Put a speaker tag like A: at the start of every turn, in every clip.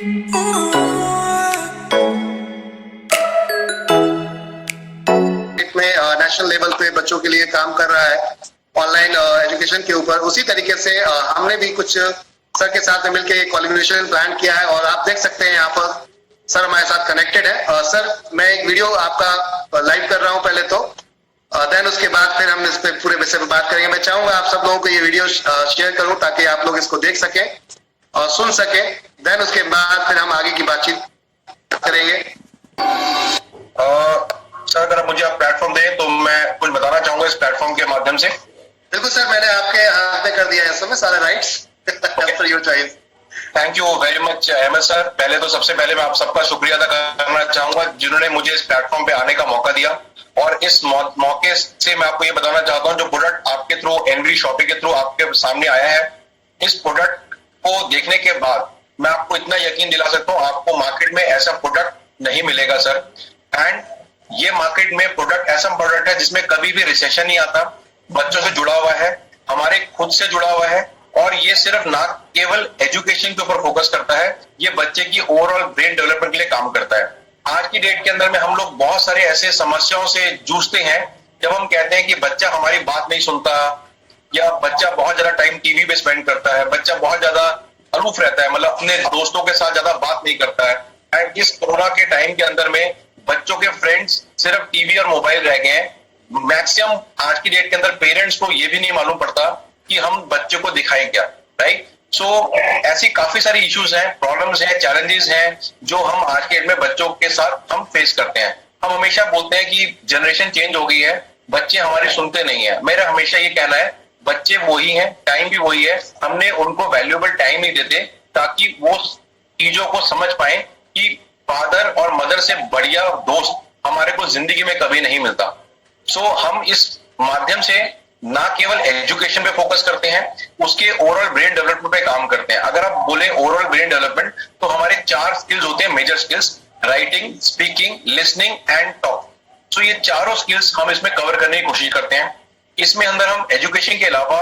A: में national level पे बच्चों के लिए काम कर रहा है ऑनलाइन एजुकेशन के ऊपर। उसी तरीके से हमने भी कुछ सर के साथ मिलकर एक कोलैबोरेशन प्लान किया है और आप देख सकते हैं यहाँ पर सर हमारे साथ कनेक्टेड है। सर मैं एक वीडियो आपका लाइव कर रहा हूँ पहले तो, देन उसके बाद फिर हम इस पे पूरे विषय पर बात करेंगे। मैं चाहूंगा आप सब लोगों को ये वीडियो शेयर करूं ताकि आप लोग इसको देख सकें और सुन सकें, देन उसके बाद फिर हम आगे की बातचीत करेंगे।
B: सर अगर आप मुझे प्लेटफॉर्म दें तो मैं कुछ बताना चाहूंगा इस प्लेटफॉर्म के माध्यम से।
A: बिल्कुल सर, मैंने आपके हाथ में कर दिया है समय सारे rights for your choice.
B: Thank you very much Ahmad sir. पहले तो सबसे पहले मैं आप सबका शुक्रिया अदा करना चाहूंगा जिन्होंने मुझे इस प्लेटफॉर्म पे आने का मौका दिया। और इस मौके से मैं आपको ये बताना चाहता हूँ जो प्रोडक्ट आपके थ्रू एनवी शॉपिंग के थ्रू आपके सामने आया है, इस प्रोडक्ट को देखने के बाद मैं आपको इतना यकीन दिला सकता हूँ आपको मार्केट में ऐसा प्रोडक्ट नहीं मिलेगा सर। एंड ये मार्केट में प्रोडक्ट ऐसा प्रोडक्ट है जिसमें कभी भी रिसेशन नहीं आता, बच्चों से जुड़ा हुआ है, हमारे खुद से जुड़ा हुआ है और ये सिर्फ ना केवल एजुकेशन के ऊपर फोकस करता है, ये बच्चे की ओवरऑल ब्रेन डेवलपमेंट के लिए काम करता है। आज की डेट के अंदर में हम लोग बहुत सारे ऐसे समस्याओं से जूझते हैं जब हम कहते हैं कि बच्चा हमारी बात नहीं सुनता या बच्चा बहुत ज्यादा टाइम टीवी पे स्पेंड करता है, बच्चा बहुत ज्यादा अलूफ रहता है, मतलब अपने दोस्तों के साथ ज्यादा बात नहीं करता है। एंड इस कोरोना के टाइम के अंदर में बच्चों के फ्रेंड्स सिर्फ टीवी और मोबाइल रह गए हैं। मैक्सिमम आज की डेट के अंदर पेरेंट्स को ये भी नहीं मालूम पड़ता कि हम बच्चे को दिखाएं क्या, राइट। सो ऐसी काफी सारी इश्यूज हैं, प्रॉब्लम्स हैं, चैलेंजेस हैं जो हम आज के डेट में बच्चों के साथ हम फेस करते हैं। हम हमेशा बोलते हैं कि जनरेशन चेंज हो गई है, बच्चे हमारे सुनते नहीं है। मेरा हमेशा ये कहना है बच्चे वही हैं, टाइम भी वही है, हमने उनको वैल्यूएबल टाइम नहीं देते ताकि वो चीजों को समझ पाए कि फादर और मदर से बढ़िया दोस्त हमारे को जिंदगी में कभी नहीं मिलता। सो हम इस माध्यम से ना केवल एजुकेशन पे फोकस करते हैं, उसके ओवरऑल ब्रेन डेवलपमेंट पे काम करते हैं। अगर आप बोले ओवरऑल ब्रेन डेवलपमेंट तो हमारे 4 स्किल्स होते हैं, major skills, writing, speaking, listening and talk. So ये चारों स्किल्स हम इसमें कवर करने की कोशिश करते हैं। इसमें अंदर हम एजुकेशन के अलावा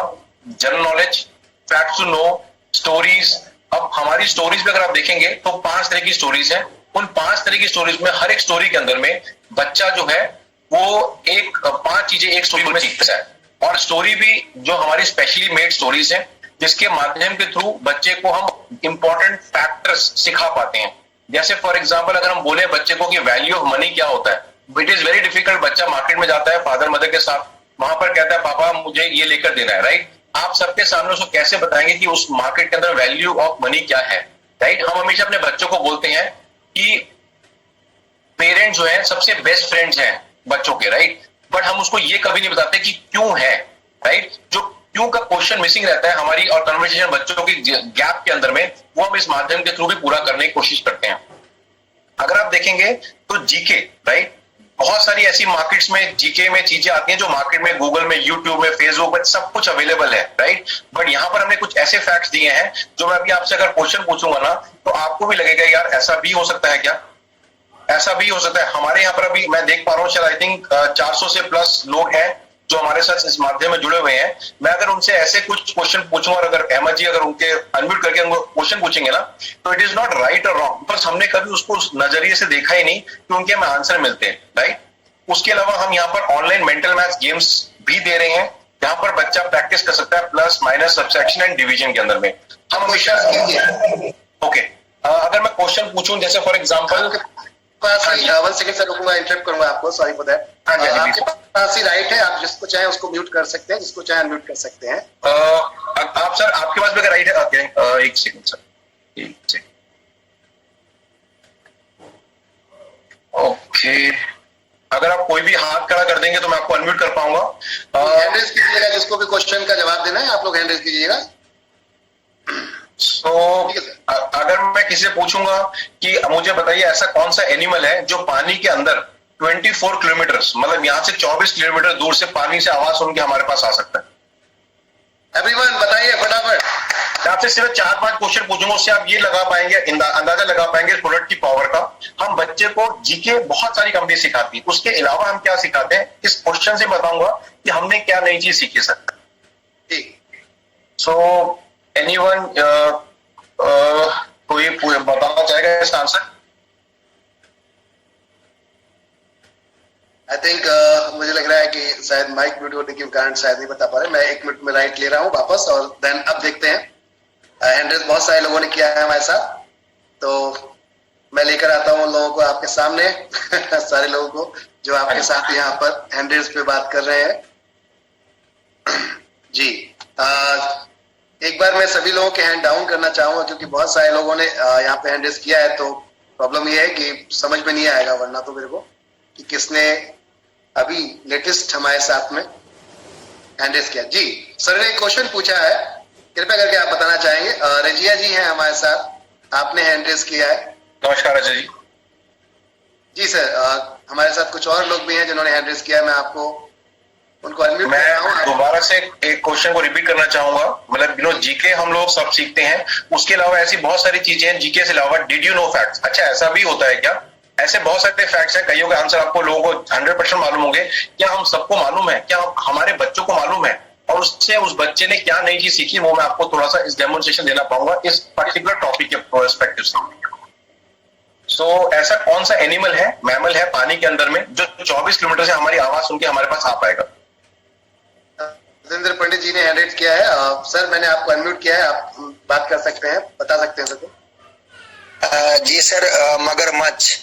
B: general knowledge, facts to know, stories. अब हमारी स्टोरीज में अगर आप देखेंगे तो 5 तरह की स्टोरीज हैं। उन 5 तरह की स्टोरीज में हर एक स्टोरी के अंदर में बच्चा जो है वो 5 चीजें एक स्टोरी में सीखता है। और स्टोरी भी जो हमारी स्पेशली मेड स्टोरीज हैं जिसके माध्यम के थ्रू बच्चे को हम इंपॉर्टेंट फैक्टर्स सिखा पाते हैं। जैसे फॉर एग्जांपल अगर हम बोले बच्चे को कि वैल्यू ऑफ मनी क्या होता है, इट इज वेरी डिफिकल्ट। बच्चा मार्केट में जाता है फादर मदर के साथ, वहां पर कहता है पापा मुझे ये लेकर देना है, राइट। आप सबके सामने उसको कैसे बताएंगे कि उस मार्केट के अंदर वैल्यू ऑफ मनी क्या है, राइट। हम हमेशा अपने बच्चों को बोलते हैं कि पेरेंट्स जो है सबसे बेस्ट फ्रेंड्स हैं बच्चों के, राइट। बट हम उसको ये कभी नहीं बताते कि क्यों है, राइट। जो क्यों का क्वेश्चन मिसिंग रहता है हमारी और कन्वर्सेशन बच्चों की गैप के अंदर में, वो हम इस माध्यम के थ्रू भी पूरा करने की कोशिश करते हैं। अगर आप देखेंगे तो जीके, राइट, बहुत सारी ऐसी मार्केट्स में जीके में चीजें आती हैं जो मार्केट में गूगल में, यूट्यूब में, फेसबुक में सब कुछ अवेलेबल है, राइट। बट यहां पर हमने कुछ ऐसे फैक्ट्स दिए हैं जो मैं अभी आपसे अगर क्वेश्चन पूछूंगा ना तो आपको भी लगेगा यार ऐसा भी हो सकता है क्या, ऐसा भी हो सकता है। हमारे यहाँ पर अभी मैं देख पा रहा हूँ शायद आई थिंक 400 से प्लस लोग हैं जो हमारे साथ इस माध्यम में जुड़े हुए हैं। मैं अगर उनसे ऐसे कुछ क्वेश्चन पूछूंगा और अगर अहमद जी अगर उनके अनम्यूट करके उनको क्वेश्चन पूछेंगे ना तो इट इज नॉट राइट और रॉन्ग, बस हमने कभी उसको उस नजरिए से देखा ही नहीं कि उनके हमें आंसर मिलते हैं, राइट। उसके अलावा हम यहाँ पर ऑनलाइन मेंटल मैथ्स गेम्स भी दे रहे हैं जहां पर बच्चा प्रैक्टिस कर सकता है plus minus subtraction and division के अंदर में। हम हमेशा ओके अगर मैं क्वेश्चन पूछूं जैसे फॉर एग्जांपल
A: 1 सेकंड से रुकूंगा, इंटरप्ट करूंगा आपको, सॉरी फॉर दैट। आपके पास ही राइट है, आप जिसको चाहे उसको म्यूट कर सकते हैं, जिसको चाहे अनम्यूट कर सकते हैं।
B: आप सर आपके पास भी राइट है, okay 1 second sir, 1 second, okay. अगर आप कोई भी हाथ खड़ा कर देंगे तो मैं आपको अनम्यूट कर पाऊंगा।
A: हैंड रेज कीजिएगा, जिसको भी क्वेश्चन का जवाब देना है आप लोग हैंड रेज कीजिएगा।
B: अगर मैं किसी से पूछूंगा कि मुझे बताइए ऐसा कौन सा एनिमल है जो पानी के अंदर 24 किलोमीटर, मतलब यहां से 24 किलोमीटर दूर से पानी से आवाज सुन के हमारे पास आ सकता है।
A: एवरीवन बताइए फटाफट।
B: आपसे सिर्फ 4-5 क्वेश्चन पूछूंगा, उससे आप ये लगा पाएंगे, अंदाजा लगा पाएंगे प्रोडक्ट की पावर का। हम बच्चे को जीके बहुत सारी कंपनी सिखाती है, उसके अलावा हम क्या सिखाते हैं इस क्वेश्चन से बताऊंगा कि हमने क्या नई चीज सीखी सर। सो एनीवन कोई बताना चाहेगा इसका आंसर?
A: आई थिंक मुझे लग रहा है कि शायद माइक म्यूट होने के कारण शायद नहीं बता पा रहे। मैं 1 मिनट में राइट ले रहा हूँ वापस, और देन अब देखते हैं। हैंड रेज बहुत सारे लोगों ने किया है हमारे साथ, तो मैं लेकर आता हूँ लोगों को आपके सामने सारे लोगों को जो आपके साथ यहाँ पर हैंड रेज पे बात कर रहे हैं। जी, एक बार मैं सभी लोगों के हैंड डाउन करना चाहूंगा, क्योंकि बहुत सारे लोगों ने यहाँ पे हैंड रेज किया है। तो प्रॉब्लम ये है कि समझ में नहीं आएगा वरना तो मेरे को कि किसने अभी लेटेस्ट हमारे साथ में हैंड रेज किया। जी सर ने एक क्वेश्चन पूछा है, कृपया करके आप बताना चाहेंगे। रजिया जी हैं हमारे साथ, आपने हैंड रेज किया है।
B: नमस्कार अजय जी।
A: जी सर, हमारे साथ कुछ और लोग भी हैं जिन्होंने हैंड रेज किया है। मैं आपको उनको अनम्यूट कर रहा हूँ।
B: मैं दोबारा से एक क्वेश्चन को रिपीट करना चाहूंगा। मतलब जीके हम लोग सब सीखते हैं, उसके अलावा ऐसी बहुत सारी चीजें हैं जीके से अलावा। Did you know facts? अच्छा, ऐसा भी होता है क्या? ऐसे बहुत सारे फैक्ट्स हैं, कईयों के आंसर आपको लोगों को 100% मालूम होंगे। क्या हम सबको मालूम है? क्या हमारे बच्चों को मालूम है? और उससे उस बच्चे ने क्या नई चीज सीखी, वो मैं आपको थोड़ा सा इस डेमोन्स्ट्रेशन देना पाऊंगा इस पर्टिकुलर टॉपिक के पर्सपेक्टिव से। सो ऐसा कौन सा एनिमल है, मैमल है पानी के अंदर में, जो 24 किलोमीटर से हमारी आवाज सुन के हमारे पास आ पाएगा?
A: जितेंद्र पंडित जी ने हैंड रेज किया है। सर मैंने आपको अनम्यूट किया है, आप बात कर सकते हैं, बता सकते हैं सर को।
C: जी सर, मगरमच्छ।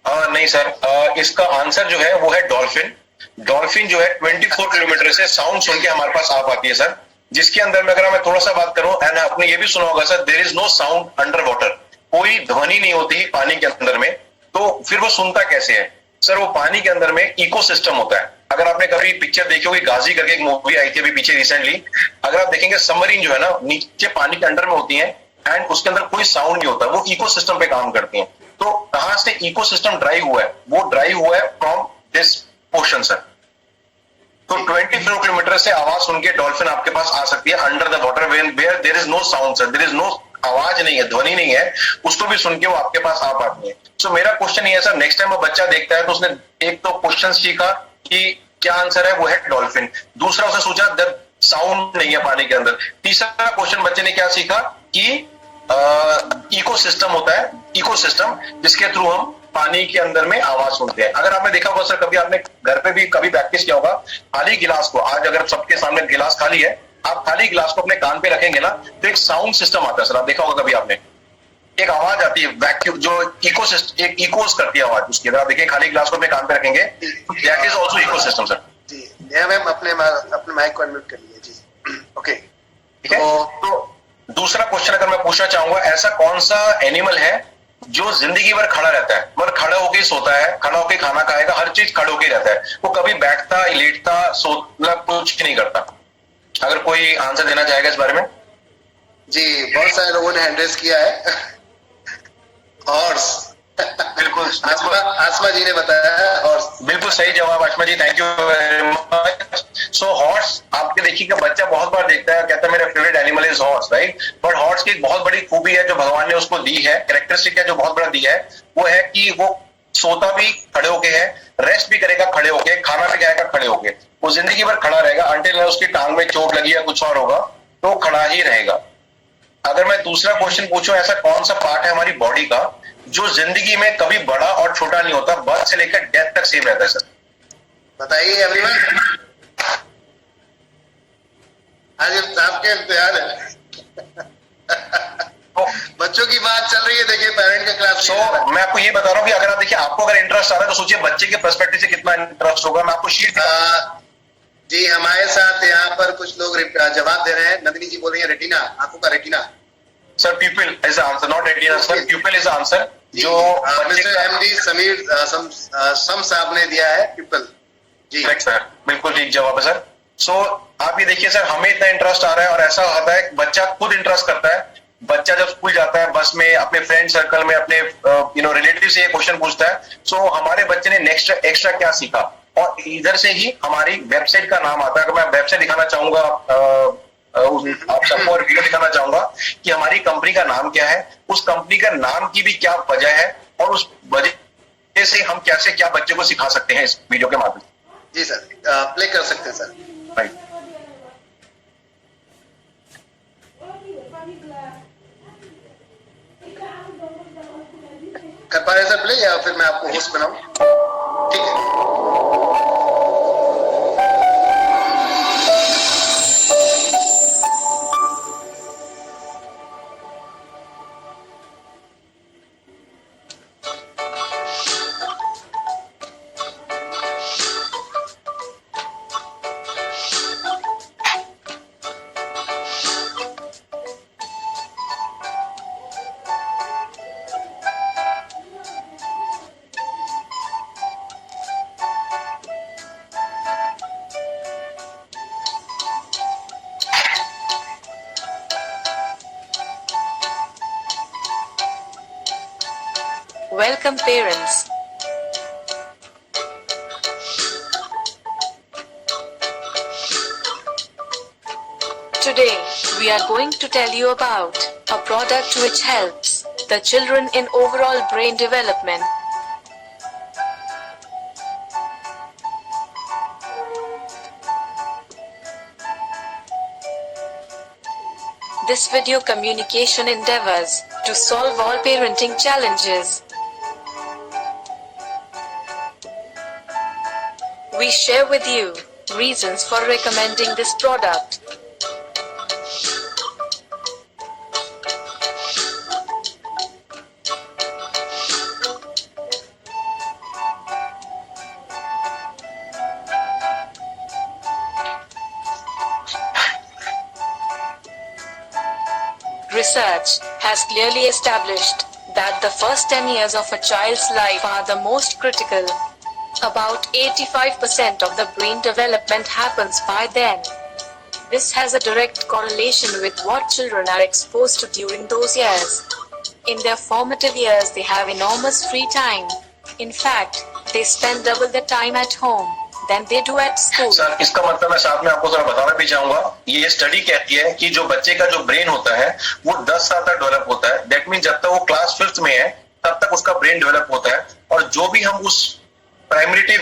B: नहीं सर, इसका आंसर जो है वो है डॉल्फिन। डॉल्फिन जो है 24 किलोमीटर से साउंड सुन के हमारे पास आ पाती है सर, जिसके अंदर में अगर मैं थोड़ा सा बात करूं, एंड आपने ये भी सुना होगा sir, there is no sound under water. कोई ध्वनि नहीं होती पानी के अंदर में, तो फिर वो सुनता कैसे है सर? वो पानी के अंदर में इकोसिस्टम होता है। अगर आपने कभी पिक्चर देखी होगी, गाजी करके एक मूवी आई थी अभी पीछे रिसेंटली, अगर आप देखेंगे सबमरीन जो है ना नीचे पानी के अंडर में होती है, एंड उसके अंदर कोई साउंड नहीं होता, वो इकोसिस्टम पे काम करती हैं। तो कहां से इकोसिस्टम ड्राइव हुआ है? वो ड्राइव हुआ है फ्रॉम दिस ओशन सर। तो 24 किलोमीटर से आवाज सुन के डॉल्फिन आपके पास आ सकती है under the water, where there is no sound sir, there is no, आवाज नहीं है, ध्वनि नहीं है, उसको भी सुन के वो आपके पास आ पाती है। सो मेरा क्वेश्चन ये है सर, नेक्स्ट टाइम वो बच्चा देखता है तो उसने एक तो क्वेश्चन सीखा कि क्या आंसर है, वो है डॉल्फिन। दूसरा उसने सोचा जब साउंड नहीं है पानी के अंदर। तीसरा क्वेश्चन बच्चे ने क्या सीखा कि इकोसिस्टम होता है, इकोसिस्टम जिसके थ्रू हम पानी के अंदर में आवाज सुनते हैं। अगर आपने देखा होगा सर, कभी आपने घर पे भी कभी प्रैक्टिस किया होगा, खाली गिलास को, आज अगर सबके सामने गिलास खाली है, आप खाली गिलास को अपने कान पे रखेंगे ना, तो एक साउंड सिस्टम आता है सर। आप देखा होगा कभी आपने, एक आवाज आती है वैक्यूम, जो इकोसिस्टम, एक इकोस करती है आवाज उसकी। अगर आप देखिए खाली गिलास को अपने कान पे रखेंगे, that is also ecosystem sir.
A: जी मैम, अपने माइक को अनम्यूट कर लीजिए। जी ओके,
B: ठीक है। तो दूसरा क्वेश्चन अगर मैं पूछना चाहूंगा, ऐसा कौन सा एनिमल है जो जिंदगी भर खड़ा रहता है, मतलब खड़ा होके सोता है, खड़ा होके खाना खाएगा, हर चीज खड़े होके रहता है, वो कभी बैठता, लेटता, मतलब कुछ नहीं करता? अगर कोई आंसर देना चाहेगा इस बारे में।
A: जी बहुत सारे लोगों ने हैंड रेज किया है। हॉर्स।
B: बिल्कुल
A: आसमा जी ने बताया है हॉर्स।
B: बिल्कुल सही जवाब Asma ji, thank you very much. So horse, आपके देखिएगा बच्चा बहुत बार देखता है, कहता है मेरा favourite animal is horse, right? But horse की एक बहुत बड़ी खूबी है जो भगवान ने उसको दी है, कैरेक्टरिस्टिक है जो बहुत बड़ा दी है, वो है कि वो सोता भी खड़े होके है, रेस्ट भी करेगा खड़े होके, खाना भी खाएगा खड़े होके, वो जिंदगी भर खड़ा रहेगा अंटिल उसकी टांग में चोट लगी या कुछ और होगा तो खड़ा ही रहेगा। अगर मैं दूसरा क्वेश्चन पूछूं, ऐसा कौन सा पार्ट है हमारी बॉडी का जो जिंदगी में कभी बड़ा और छोटा नहीं होता, बर्थ से लेकर डेथ तक सेम रहता है सर?
A: बताइए एवरीवन। आज आपके इम्तिहान है। बच्चों की बात चल रही है, देखिए पेरेंट का क्लास।
B: मैं आपको ये बता रहा हूँ कि अगर आप देखिए, आपको अगर इंटरेस्ट आ रहा है तो सोचिए बच्चे के पर्सपेक्टिव से कितना इंटरेस्ट होगा। मैं आपको शीट
A: जी हमारे साथ यहाँ पर कुछ लोग जवाब दे रहे हैं। नंदिनी जी बोल रही है रेटिना, आंखों का retina.
B: Sir प्यूपिल is answer, not retina sir, प्यूपिल is answer. जो
A: मिस्टर एमडी समीर सम साहब ने दिया है प्यूपिल। जी
B: करेक्ट सर, बिल्कुल ठीक जवाब है सर। सो आप ये देखिए सर, हमें इतना इंटरेस्ट आ रहा है और ऐसा होता है बच्चा खुद इंटरेस्ट करता है। बच्चा जब स्कूल जाता है, बस में, अपने फ्रेंड सर्कल में, अपने रिलेटिव से ये क्वेश्चन पूछता है, सो हमारे बच्चे ने नेक्स्ट एक्स्ट्रा क्या सीखा, और इधर से ही हमारी वेबसाइट का नाम आता है। अगर मैं वेबसाइट दिखाना चाहूंगा आप सबको, और वीडियो दिखाना चाहूंगा कि हमारी कंपनी का नाम क्या है, उस कंपनी का नाम की भी क्या वजह है, और उस वजह से हम कैसे क्या बच्चे को सिखा सकते हैं इस वीडियो के माध्यम से।
A: जी सर, प्ले कर सकते हैं सर।
B: राइट।
A: कर पा रहे हैं सर प्ले, या फिर मैं आपको होस्ट बनाऊं? ठीक है।
D: Welcome parents. Today, we are going to tell you about a product which helps the children in overall brain development. This video communication endeavors to solve all parenting challenges. We share with you reasons for recommending this product. Research has clearly established that the first 10 years of a child's life are the most critical. About 85% of the brain development happens by then. This has a direct correlation with what children are exposed to during those years. In their formative years, they have enormous free time. In fact, they spend double the time at home than they do at school.
B: Sir, इसका मतलब मैं साथ में आपको थोड़ा बताना भी चाहूंगा, ये स्टडी कहती है कि जो बच्चे का जो ब्रेन होता है वो 10 साल तक डेवलप होता है। दैट मीन जब तक वो क्लास 5th में है तब तक उसका ब्रेन डेवलप होता है, और जो भी हम उस प्राइमरीटिव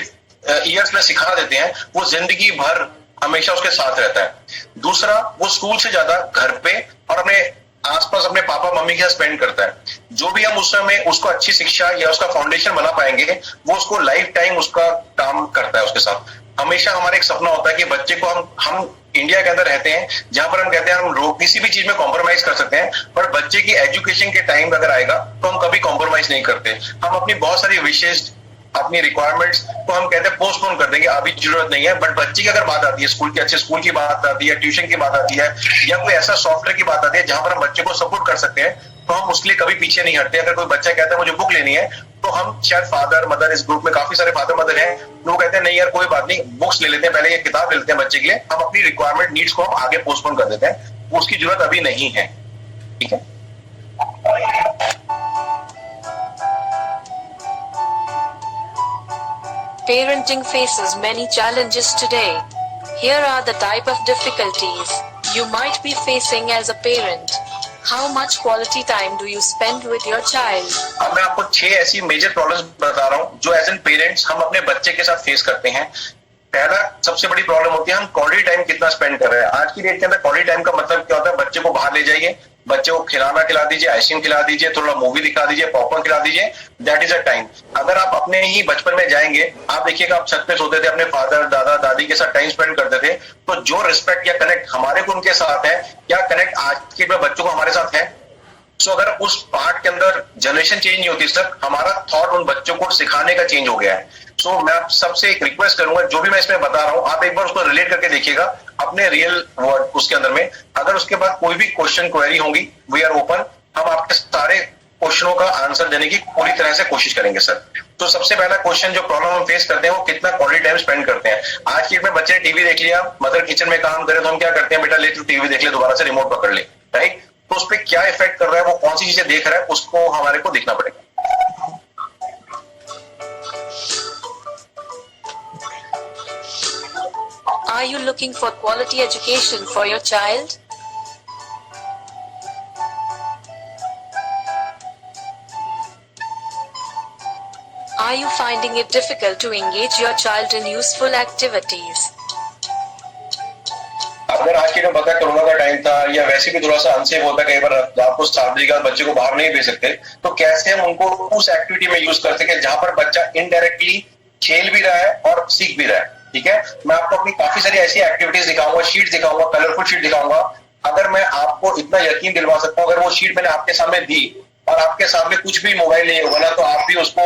B: ईयर्स में सिखा देते हैं वो जिंदगी भर हमेशा उसके साथ रहता है। दूसरा, वो स्कूल से ज्यादा घर पे और अपने आसपास अपने पापा मम्मी के साथ स्पेंड करता है। जो भी हम उस समय उसको अच्छी शिक्षा या उसका फाउंडेशन बना पाएंगे वो उसको लाइफ टाइम उसका काम करता है उसके साथ। हमेशा हमारा एक सपना होता है कि बच्चे को हम इंडिया के अंदर रहते हैं जहां पर हम कहते हैं हम किसी भी चीज में कॉम्प्रोमाइज कर सकते हैं, पर बच्चे की एजुकेशन के टाइम अगर आएगा तो हम कभी कॉम्प्रोमाइज नहीं करते। हम अपनी बहुत सारी विशेष अपनी रिक्वायरमेंट्स को हम कहते हैं पोस्टपोन कर देंगे, अभी जरूरत नहीं है। बट बच्चे की अगर बात आती है, स्कूल की अच्छे स्कूल की बात आती है, ट्यूशन की बात आती है, या कोई ऐसा सॉफ्टवेयर की बात आती है जहां पर हम बच्चे को सपोर्ट कर सकते हैं, तो हम उसके लिए कभी पीछे नहीं हटते। अगर कोई बच्चा कहता है मुझे बुक लेनी है, तो हम शायद फादर मदर, इस ग्रुप में काफी सारे फादर मदर हैं, वो कहते हैं नहीं यार कोई बात नहीं, बुक्स ले लेते हैं, पहले ये किताब ले लेते हैं बच्चे के लिए। हम अपनी रिक्वायरमेंट नीड्स को हम आगे पोस्टपोन कर देते हैं, उसकी जरूरत अभी नहीं है। ठीक है।
D: Parenting faces many challenges today. Here are the type of difficulties you might be facing as a parent. How much quality time do you spend with your child?
B: अब मैं आपको 6 ऐसी मेजर प्रॉब्लम्स बता रहा हूँ जो एज एन पेरेंट्स हम अपने बच्चे के साथ फेस करते हैं। पहला सबसे बड़ी प्रॉब्लम होती है हम क्वालिटी टाइम कितना स्पेंड कर रहे हैं। आज की डेट के अंदर क्वालिटी टाइम का मतलब क्या होता है? बच्चे को बाहर ले जाइए, बच्चे को खिलाना खिला दीजिए, आइसक्रीम खिला दीजिए, थोड़ा मूवी दिखा दीजिए, पॉपकॉर्न खिला दीजिए, दैट इज अ टाइम। अगर आप अपने ही बचपन में जाएंगे, आप देखिएगा आप छत पे सोते थे, अपने फादर दादा दादी के साथ टाइम स्पेंड करते थे, तो जो रिस्पेक्ट या कनेक्ट हमारे को उनके साथ है, क्या कनेक्ट आज के बच्चों को हमारे साथ है? सो अगर उस पार्ट के अंदर जनरेशन चेंज नहीं होती सर, हमारा थॉट उन बच्चों को सिखाने का चेंज हो गया है। सो मैं आप सबसे एक रिक्वेस्ट करूंगा, जो भी मैं इसमें बता रहा हूं आप एक बार उसको रिलेट करके देखिएगा अपने रियल वर्ड उसके अंदर में। अगर उसके बाद कोई भी क्वेश्चन क्वेरी होंगी, वी आर ओपन, हम आपके सारे क्वेश्चनों का आंसर देने की पूरी तरह से कोशिश करेंगे सर। तो सबसे पहला क्वेश्चन जो प्रॉब्लम हम फेस करते हैं वो कितना क्वालिटी टाइम स्पेंड करते हैं। आज की डेट में बच्चे ने टीवी देख लिया, मदर किचन में काम करे तो हम क्या करते हैं, बेटा ले तू टीवी देख ले, दोबारा से रिमोट पकड़ ले, राइट? तो उस पर क्या इफेक्ट कर रहा है, वो कौन सी चीजें देख रहा है, उसको हमारे को देखना पड़ेगा।
D: Are you looking for quality education for your child? Are you finding it difficult to engage your child in useful activities?
B: अगर आज के जो पता है कोरोना का टाइम था या वैसे भी थोड़ा सा अनसेफ होता है, कई बार आपको शादी का बच्चे को बाहर नहीं भेज सकते, तो कैसे हम उनको उस एक्टिविटी में यूज कर सके जहां पर बच्चा इनडायरेक्टली खेल भी रहा है और सीख भी रहा है। ठीक है, मैं आपको अपनी काफी सारी ऐसी एक्टिविटीज दिखाऊंगा, शीट दिखाऊंगा, कलरफुल शीट दिखाऊंगा। अगर मैं आपको इतना यकीन दिलवा सकता हूँ, अगर वो शीट मैंने आपके सामने दी और आपके सामने कुछ भी मोबाइल नहीं होगा ना, तो आप भी उसको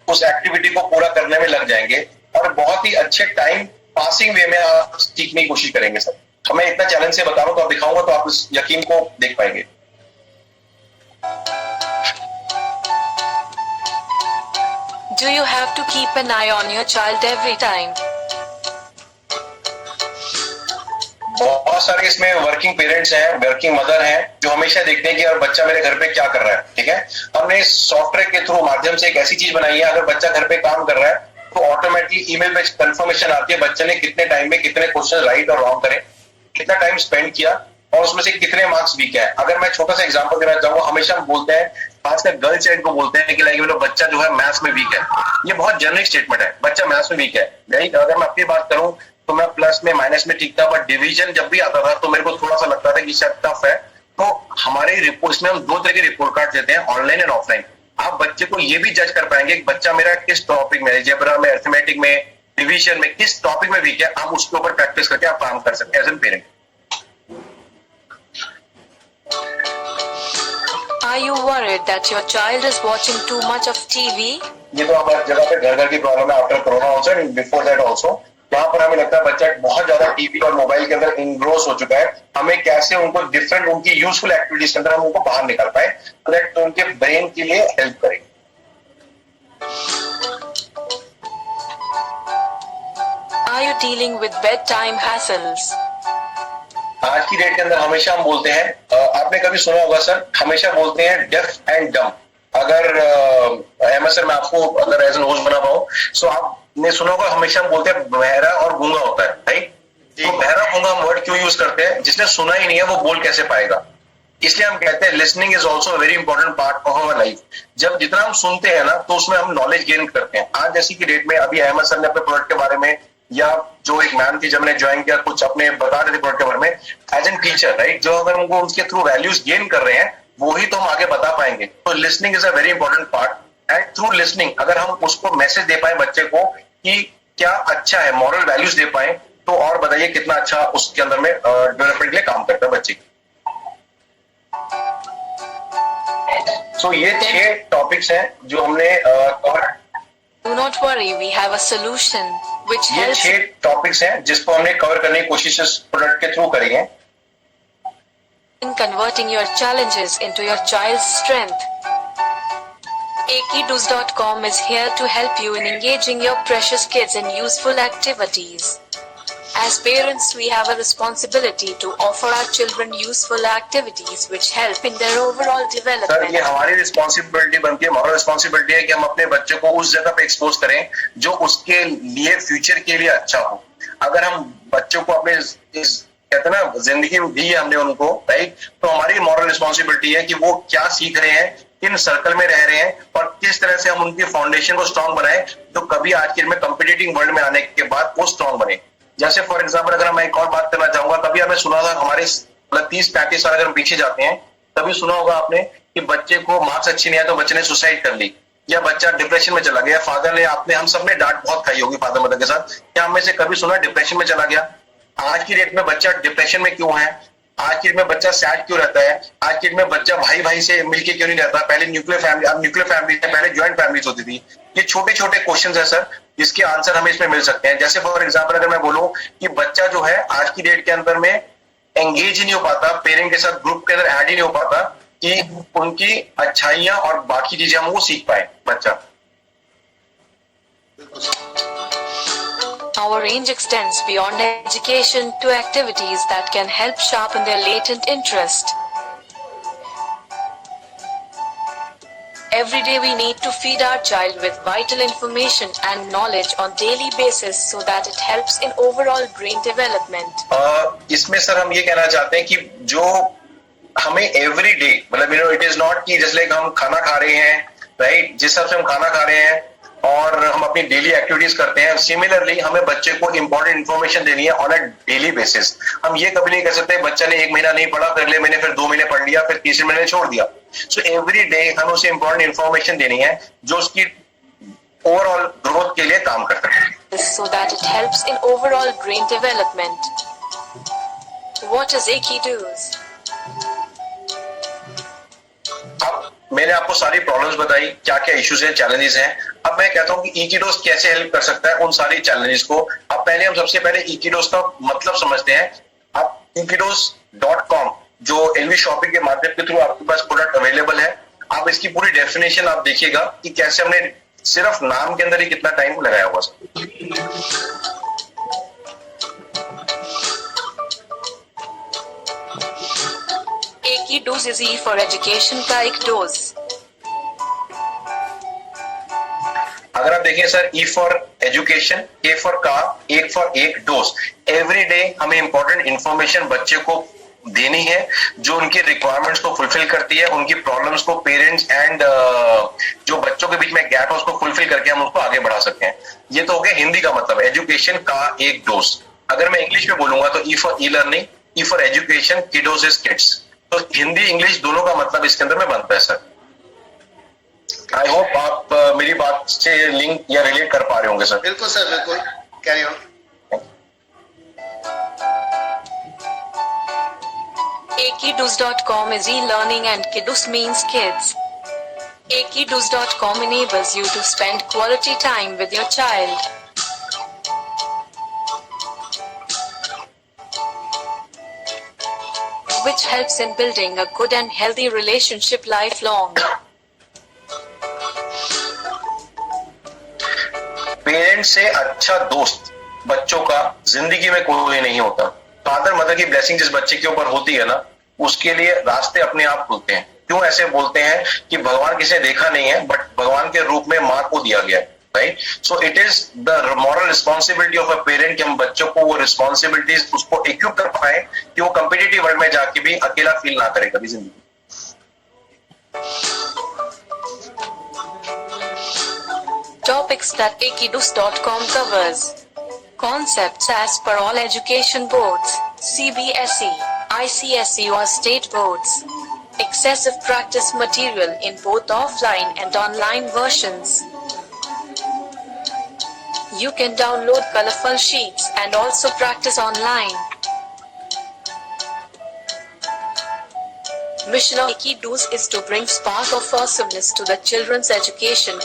B: उस एक्टिविटी को पूरा करने में लग जाएंगे और बहुत ही अच्छे टाइम पासिंग वे में आप सीखने की कोशिश करेंगे सर। तो मैं इतना चैलेंज से बता रहा हूं, तो आप दिखाऊंगा तो आप इस यकीन को देख पाएंगे।
D: Do you have to keep an eye on your child every time?
B: बहुत सारे इसमें वर्किंग पेरेंट्स हैं, वर्किंग मदर हैं, जो हमेशा देखते हैं कि यार बच्चा मेरे घर पे क्या कर रहा है। ठीक है, हमने इस सॉफ्टवेयर के थ्रू माध्यम से एक ऐसी चीज बनाई है, अगर बच्चा घर पे काम कर रहा है तो ऑटोमेटिकली ईमेल पे कंफर्मेशन आती है बच्चे ने कितने टाइम में कितने क्वेश्चन राइट और रॉन्ग करे, कितना टाइम स्पेंड किया और उसमें से कितने मार्क्स वीक है। अगर मैं छोटा सा एग्जांपल देना चाहूंगा, हमेशा हम बोलते हैं, खासकर गर्ल चाइल्ड को बोलते हैं कि लाइक मेरा बच्चा जो है मैथ्स में वीक है। ये बहुत जनरल स्टेटमेंट है, बच्चा मैथ्स में वीक है। नहीं, अगर मैं अपनी बात करूं तो मैं प्लस में माइनस में ठीक था, बट डिवीजन जब भी आता था तो मेरे को थोड़ा सा लगता था कि शायद टफ है। तो हमारे रिपोर्ट, इसमें हम 2 तरह के रिपोर्ट कार्ड देते हैं, ऑनलाइन एंड ऑफलाइन। आप बच्चे को ये भी जज कर पाएंगे कि बच्चा मेरा किस टॉपिक में, अलजेब्रा में, अरिथमेटिक में, डिवीजन में, किस टॉपिक में वीक है। आप उसके ऊपर प्रैक्टिस करके आप काम कर सकते हैं as an parent.
D: Are you worried that your child is watching too much of TV?
B: ये तो आप हर जगह पे घर घर की प्रॉब्लम है, after corona also and before that also. यहाँ पर हमें लगता है बच्चा बहुत ज्यादा टीवी और मोबाइल के अंदर इनग्रोस हो चुका है। हमें कैसे उनको डिफरेंट उनकी यूजफुल एक्टिविटीज के अंदर हम उनको बाहर निकाल पाए, तो उनके ब्रेन के लिए हेल्प करें।
D: Are you dealing with bedtime hassles?
B: आज की डेट के अंदर हमेशा हम बोलते हैं, आपने कभी सुना होगा सर, हमेशा बोलते हैं डेफ एंड डम। अगर अहमद सर मैं आपको अगर एज एन होस्ट बना पाऊं, सो आपने सुना होगा, हमेशा हम बोलते हैं बहरा और गूंगा होता है, राइट? तो बहरा गूंगा हम वर्ड क्यों यूज करते हैं? जिसने सुना ही नहीं है वो बोल कैसे पाएगा? इसलिए हम कहते हैं listening is also very important part of our life. जब जितना हम सुनते हैं ना, तो उसमें हम नॉलेज गेन करते हैं। आज जैसी की डेट में, अभी अहमद सर ने अपने प्रोडक्ट के बारे में, या जो एक मैम थी जब मैंने ज्वाइन किया, कुछ अपने बता रहे थे प्रोडक्ट के बारे में एज एन टीचर, राइट? जो अगर हमको उसके थ्रू वैल्यूज गेन कर रहे हैं, वो ही तो हम आगे बता पाएंगे। तो listening is a very important part, and through listening अगर हम उसको मैसेज दे पाए बच्चे को कि क्या अच्छा है, मॉरल वैल्यूज दे पाए, तो और बताइए कितना अच्छा उसके अंदर में डेवलपमेंट के लिए काम करता है बच्चे की। सो ये 6 टॉपिक्स हैं जो हमने cover.
D: Do not worry, we have a solution which
B: ये
D: helps
B: 6 टॉपिक्स हैं जिसको हमने कवर करने की कोशिश इस प्रोडक्ट के थ्रू करी है।
D: in converting your challenges into your child's strength. Akidoos.com is here to help you in engaging your precious kids in useful activities. As parents, we have a responsibility to offer our children useful activities which help in their overall
B: sir,
D: development.
B: ये हमारी responsibility बनती है, हमारा responsibility है कि हम अपने बच्चे को उस जगह पे एक्सपोज करें जो उसके लिए फ्यूचर के लिए अच्छा हो। अगर हम बच्चों को अपने कहते हैं ना, जिंदगी दी है हमने उनको, राइट? तो हमारी मॉरल रिस्पॉन्सिबिलिटी है कि वो क्या सीख रहे हैं, किन सर्कल में रह रहे हैं और किस तरह से हम उनकी फाउंडेशन को स्ट्रॉन्ग बनाए, तो कभी आज के में कॉम्पिटिटिव वर्ल्ड में आने के बाद वो स्ट्रॉन्ग बने। जैसे फॉर एग्जाम्पल अगर मैं एक और बात करना चाहूंगा, कभी आपने सुना था हमारे 30-35 साल अगर हम पीछे जाते हैं, तभी सुना होगा आपने कि बच्चे को मार्क्स अच्छी नहीं आए तो बच्चे ने सुसाइड कर ली, या बच्चा डिप्रेशन में चला गया। फादर ने, आपने, हम सब ने डांट बहुत खाई होगी फादर मदर के साथ। क्या हमें से कभी सुना डिप्रेशन में चला गया? आज की डेट में बच्चा डिप्रेशन में क्यों है? आज की डेट में बच्चा सैड क्यों रहता है? आज की डेट में बच्चा भाई भाई से मिलके क्यों नहीं रहता? पहले न्यूक्लियर फैमिली, अब न्यूक्लियर फैमिली, पहले ज्वाइंट फैमिलीज होती थी। ये छोटे छोटे क्वेश्चंस है सर, जिसके आंसर हमें इसमें मिल सकते हैं। जैसे फॉर एग्जांपल अगर मैं बोलूं कि बच्चा जो है आज की डेट के अंदर में एंगेज ही नहीं हो पाता, पेरेंट के साथ ग्रुप के अंदर ऐड ही नहीं हो पाता कि उनकी अच्छाइयां और बाकी चीजें हम वो सीख पाए बच्चा।
D: Our range extends beyond education to activities that can help sharpen their latent interest. Every day we need to feed our child with vital information and knowledge on daily basis so that it helps in overall brain development.
B: इसमें sir हम ये कहना चाहते हैं कि जो हमें every day, मतलब इट इज नॉट कि जैसे हम खाना खा रहे हैं, राइट? जिस हिसाब से हम खाना खा रहे हैं और हम अपनी डेली एक्टिविटीज करते हैं। सिमिलरली हमें बच्चे को इंपॉर्टेंट इन्फॉर्मेशन देनी है ऑन अ डेली बेसिस। हम ये कभी नहीं कह सकते बच्चा ने 1 महीना नहीं पढ़ा, फिर अगले महीने फिर 2 महीने पढ़ लिया, फिर तीसरे महीने छोड़ दिया। सो एवरी डे हमें उसे इंपॉर्टेंट इन्फॉर्मेशन देनी है जो उसकी ओवरऑल ग्रोथ के लिए काम करता है,
D: so that it helps in overall brain development. What is Equido's?
B: अब मैंने आपको सारी प्रॉब्लम्स बताई, क्या क्या इश्यूज हैं, चैलेंजेस हैं। अब मैं कहता हूं कि इक्विडोज कैसे हेल्प कर सकता है उन सारी चैलेंजेस को। अब पहले हम सबसे पहले इक्विडोज का मतलब समझते हैं। अब equidos.com जो एलवी शॉपिंग के माध्यम के थ्रू आपके पास प्रोडक्ट अवेलेबल है, आप इसकी पूरी डेफिनेशन आप देखिएगा कि कैसे हमने सिर्फ नाम के अंदर ही कितना टाइम लगाया हुआ है।
D: Equido's is E for education का एक डोज।
B: अगर आप देखें sir, E for education, A for car, एक फॉर एक डोज। एवरी डे हमें इंपॉर्टेंट इंफॉर्मेशन बच्चे को देनी है जो उनकी रिक्वायरमेंट्स को फुलफिल करती है, उनकी प्रॉब्लम्स को पेरेंट्स एंड जो बच्चों के बीच में गैप है उसको फुलफिल करके हम उसको आगे बढ़ा सकते हैं। ये तो हो गया हिंदी का मतलब, एजुकेशन का एक डोज। अगर मैं इंग्लिश में बोलूंगा तो E for E learning, E for education, Kidos is kids. तो हिंदी इंग्लिश दोनों का मतलब इसके अंदर में बनता है सर। आई होप आप मेरी बात से लिंक या रिलेट कर पा रहे होंगे सर।
A: बिल्कुल सर, बिल्कुल, carry on.
D: Equidos.com is e-learning and Kiddos means kids. Equidos.com enables you to spend quality time with your child. Which helps in building a good and healthy relationship lifelong.
B: Parents से अच्छा दोस्त बच्चों का जिंदगी में कोई नहीं होता। फादर मदर की ब्लेसिंग जिस बच्चे के ऊपर होती है ना, उसके लिए रास्ते अपने आप खुलते हैं। क्यों ऐसे बोलते हैं कि भगवान किसे देखा नहीं है, बट भगवान के रूप में माँ को दिया गया है, right. So it is the moral responsibility of a parent कि हम बच्चों को वो रिस्पॉन्सिबिलिटीज उसको इक्विप कर पाए कि वो कम्पिटिटिव वर्ल्ड में जाके भी अकेला फील ना करे कभी जिंदगी।
D: Topics that Equidos.com covers. Concepts as per all education boards, CBSE, ICSE or state boards. Excessive practice material in both offline and online versions. You can download colorful sheets and also practice online. Mission of Equidos is to bring spark of awesomeness to the children's education.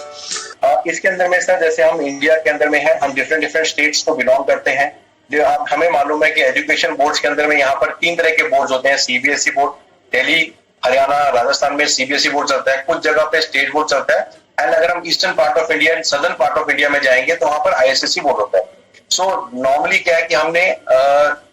B: इसके अंदर में sir, जैसे हम India के अंदर में है, हम डिफरेंट स्टेट्स को बिलोंग करते हैं। जो हमें मालूम है कि एजुकेशन बोर्ड्स के अंदर में यहाँ पर 3 तरह के बोर्ड्स होते हैं। सीबीएसई बोर्ड, दिल्ली, हरियाणा, राजस्थान में सीबीएसई बोर्ड चलता है, कुछ जगह पे स्टेट बोर्ड चलता है। एंड अगर हम eastern part of India and southern part of India में जाएंगे तो वहां पर आईएसएसई बोर्ड होता है। सो नॉर्मली क्या है कि हमने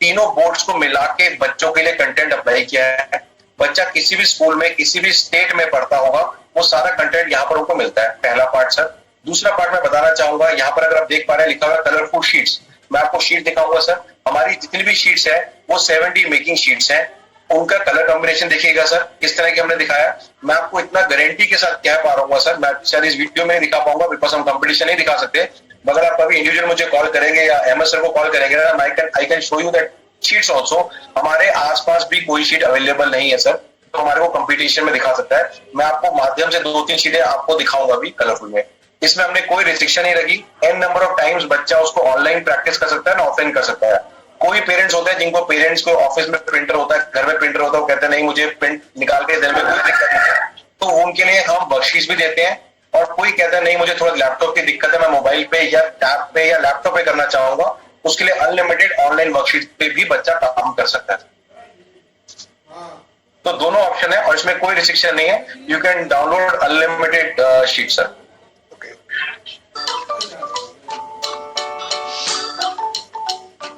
B: तीनों बोर्ड्स को मिला के बच्चों के लिए कंटेंट अप्लाई किया है। बच्चा किसी भी स्कूल में किसी भी स्टेट में पढ़ता होगा वो सारा कंटेंट यहाँ पर उनको मिलता है। पहला पार्ट सर। दूसरा पार्ट मैं बताना चाहूंगा, यहाँ पर अगर आप देख पा रहे हैं लिखा हुआ कलरफुल शीट्स। मैं आपको शीट दिखाऊंगा सर। हमारी जितनी भी शीट्स है वो 70 मेकिंग शीट्स हैं। उनका कलर कॉम्बिनेशन देखिएगा सर, किस तरह की हमने दिखाया। मैं आपको इतना गारंटी के साथ कह पा रहा हूँ सर, मैं शायद इस वीडियो में नहीं दिखा पाऊंगा बिकॉज हम कंपटीशन नहीं दिखा सकते। मगर आप कभी इंडिविजुअल मुझे कॉल करेंगे या एमएस सर को कॉल करेंगे ना, I can show you that sheets also. हमारे आसपास भी कोई शीट अवेलेबल नहीं है सर, तो हमारे को कंपटीशन में दिखा सकता है। मैं आपको माध्यम से 2-3 शीटें आपको दिखाऊंगा भी कलरफुल में। इसमें हमने कोई रिस्ट्रिक्शन नहीं रखी। एन नंबर ऑफ टाइम्स बच्चा उसको ऑनलाइन प्रैक्टिस कर सकता है ना ऑफलाइन कर सकता है। कोई पेरेंट्स होते हैं जिनको पेरेंट्स को ऑफिस में प्रिंटर होता है, घर में प्रिंटर होता है, वो कहते हैं नहीं मुझे प्रिंट निकाल के देने में कोई दिक्कत नहीं है, तो उनके लिए हम बख्शीश भी देते हैं। और कोई कहता है नहीं मुझे थोड़ा लैपटॉप की दिक्कत है, मैं मोबाइल पे या टैब पे या लैपटॉप पे करना चाहूंगा, उसके लिए अनलिमिटेड ऑनलाइन वर्कशीट पे भी बच्चा काम कर सकता है। तो दोनों ऑप्शन है और इसमें कोई रिस्ट्रिक्शन नहीं है। You can download unlimited sheet sir.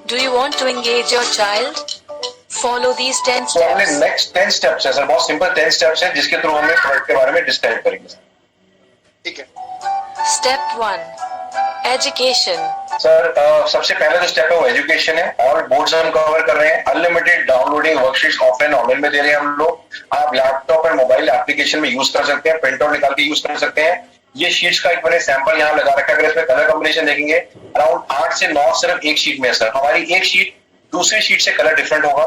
D: Do you want to engage your child? Follow these 10 steps.
B: Next 10 steps है सर, बहुत सिंपल 10 स्टेप्स है जिसके थ्रू हमें प्रोडक्ट के बारे में डिस्क्राइब करेंगे।
A: ठीक है
D: Step 1. Education.
B: सर सबसे पहले जो स्टेप है वो एजुकेशन है। ऑल बोर्ड्स हम कवर कर रहे हैं। Unlimited downloading worksheets offline online में दे रहे हैं हम लोग। आप लैपटॉप और मोबाइल एप्लीकेशन में यूज कर सकते हैं, प्रिंट आउट निकाल के यूज कर सकते हैं। ये शीट्स का एक मैंने सैंपल यहाँ लगा रखा है। अगर इसमें कलर कॉम्बिनेशन देखेंगे अराउंड 8 से 9 सिर्फ एक शीट में है सर। हमारी एक शीट दूसरी शीट से कलर डिफरेंट होगा,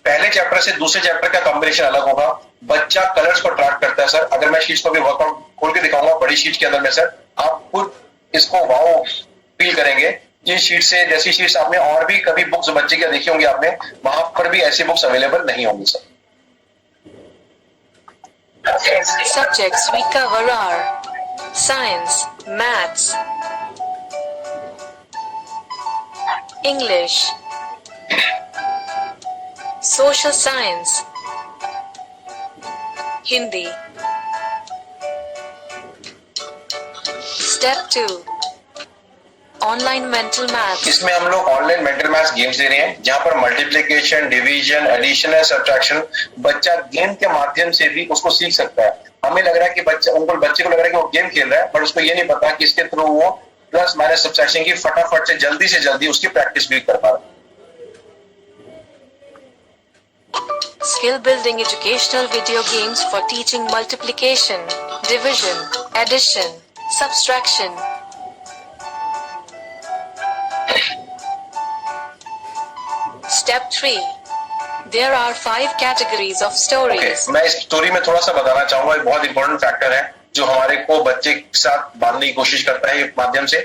B: पहले चैप्टर से दूसरे चैप्टर का कॉम्बिनेशन अलग होगा, बच्चा कलर्स को ट्रैक करता है सर। अगर मैं शीट्स को भी वर्कआउट खोल के दिखाऊंगा बड़ी शीट के अंदर में सर, आप खुद इसको वाओ फील करेंगे। ये शीट से जैसी शीट्स आपने और भी कभी बुक्स बच्चे की देखी होंगी आपने, वहां पर भी ऐसी बुक्स अवेलेबल नहीं होंगी sir.
D: Subjects we cover are Science, Maths, English, Social Science, Hindi. Step 2. Online Mental Maths.
B: इसमें हम लोग ऑनलाइन मेंटल मैथ्स गेम्स दे रहे हैं, जहां पर मल्टीप्लिकेशन, डिवीजन, एडिशन और सब्ट्रैक्शन बच्चा गेम के माध्यम से भी उसको सीख सकता है। हमें लग रहा है कि बच्चे को लग रहा है कि वो गेम खेल रहा है, पर उसको ये नहीं पता कि इसके थ्रू वो प्लस माइनस सब्ट्रैक्शन की फटाफट से जल्दी उसकी प्रैक्टिस भी कर पा रहा है।
D: Skill building educational video games for teaching multiplication, division, addition, subtraction. Step 3. There are 5 categories of stories.
B: मैं इस स्टोरी में थोड़ा सा बताना चाहूंगा, एक बहुत इंपॉर्टेंट फैक्टर है जो हमारे को बच्चे के साथ बांधने की कोशिश करता है माध्यम से।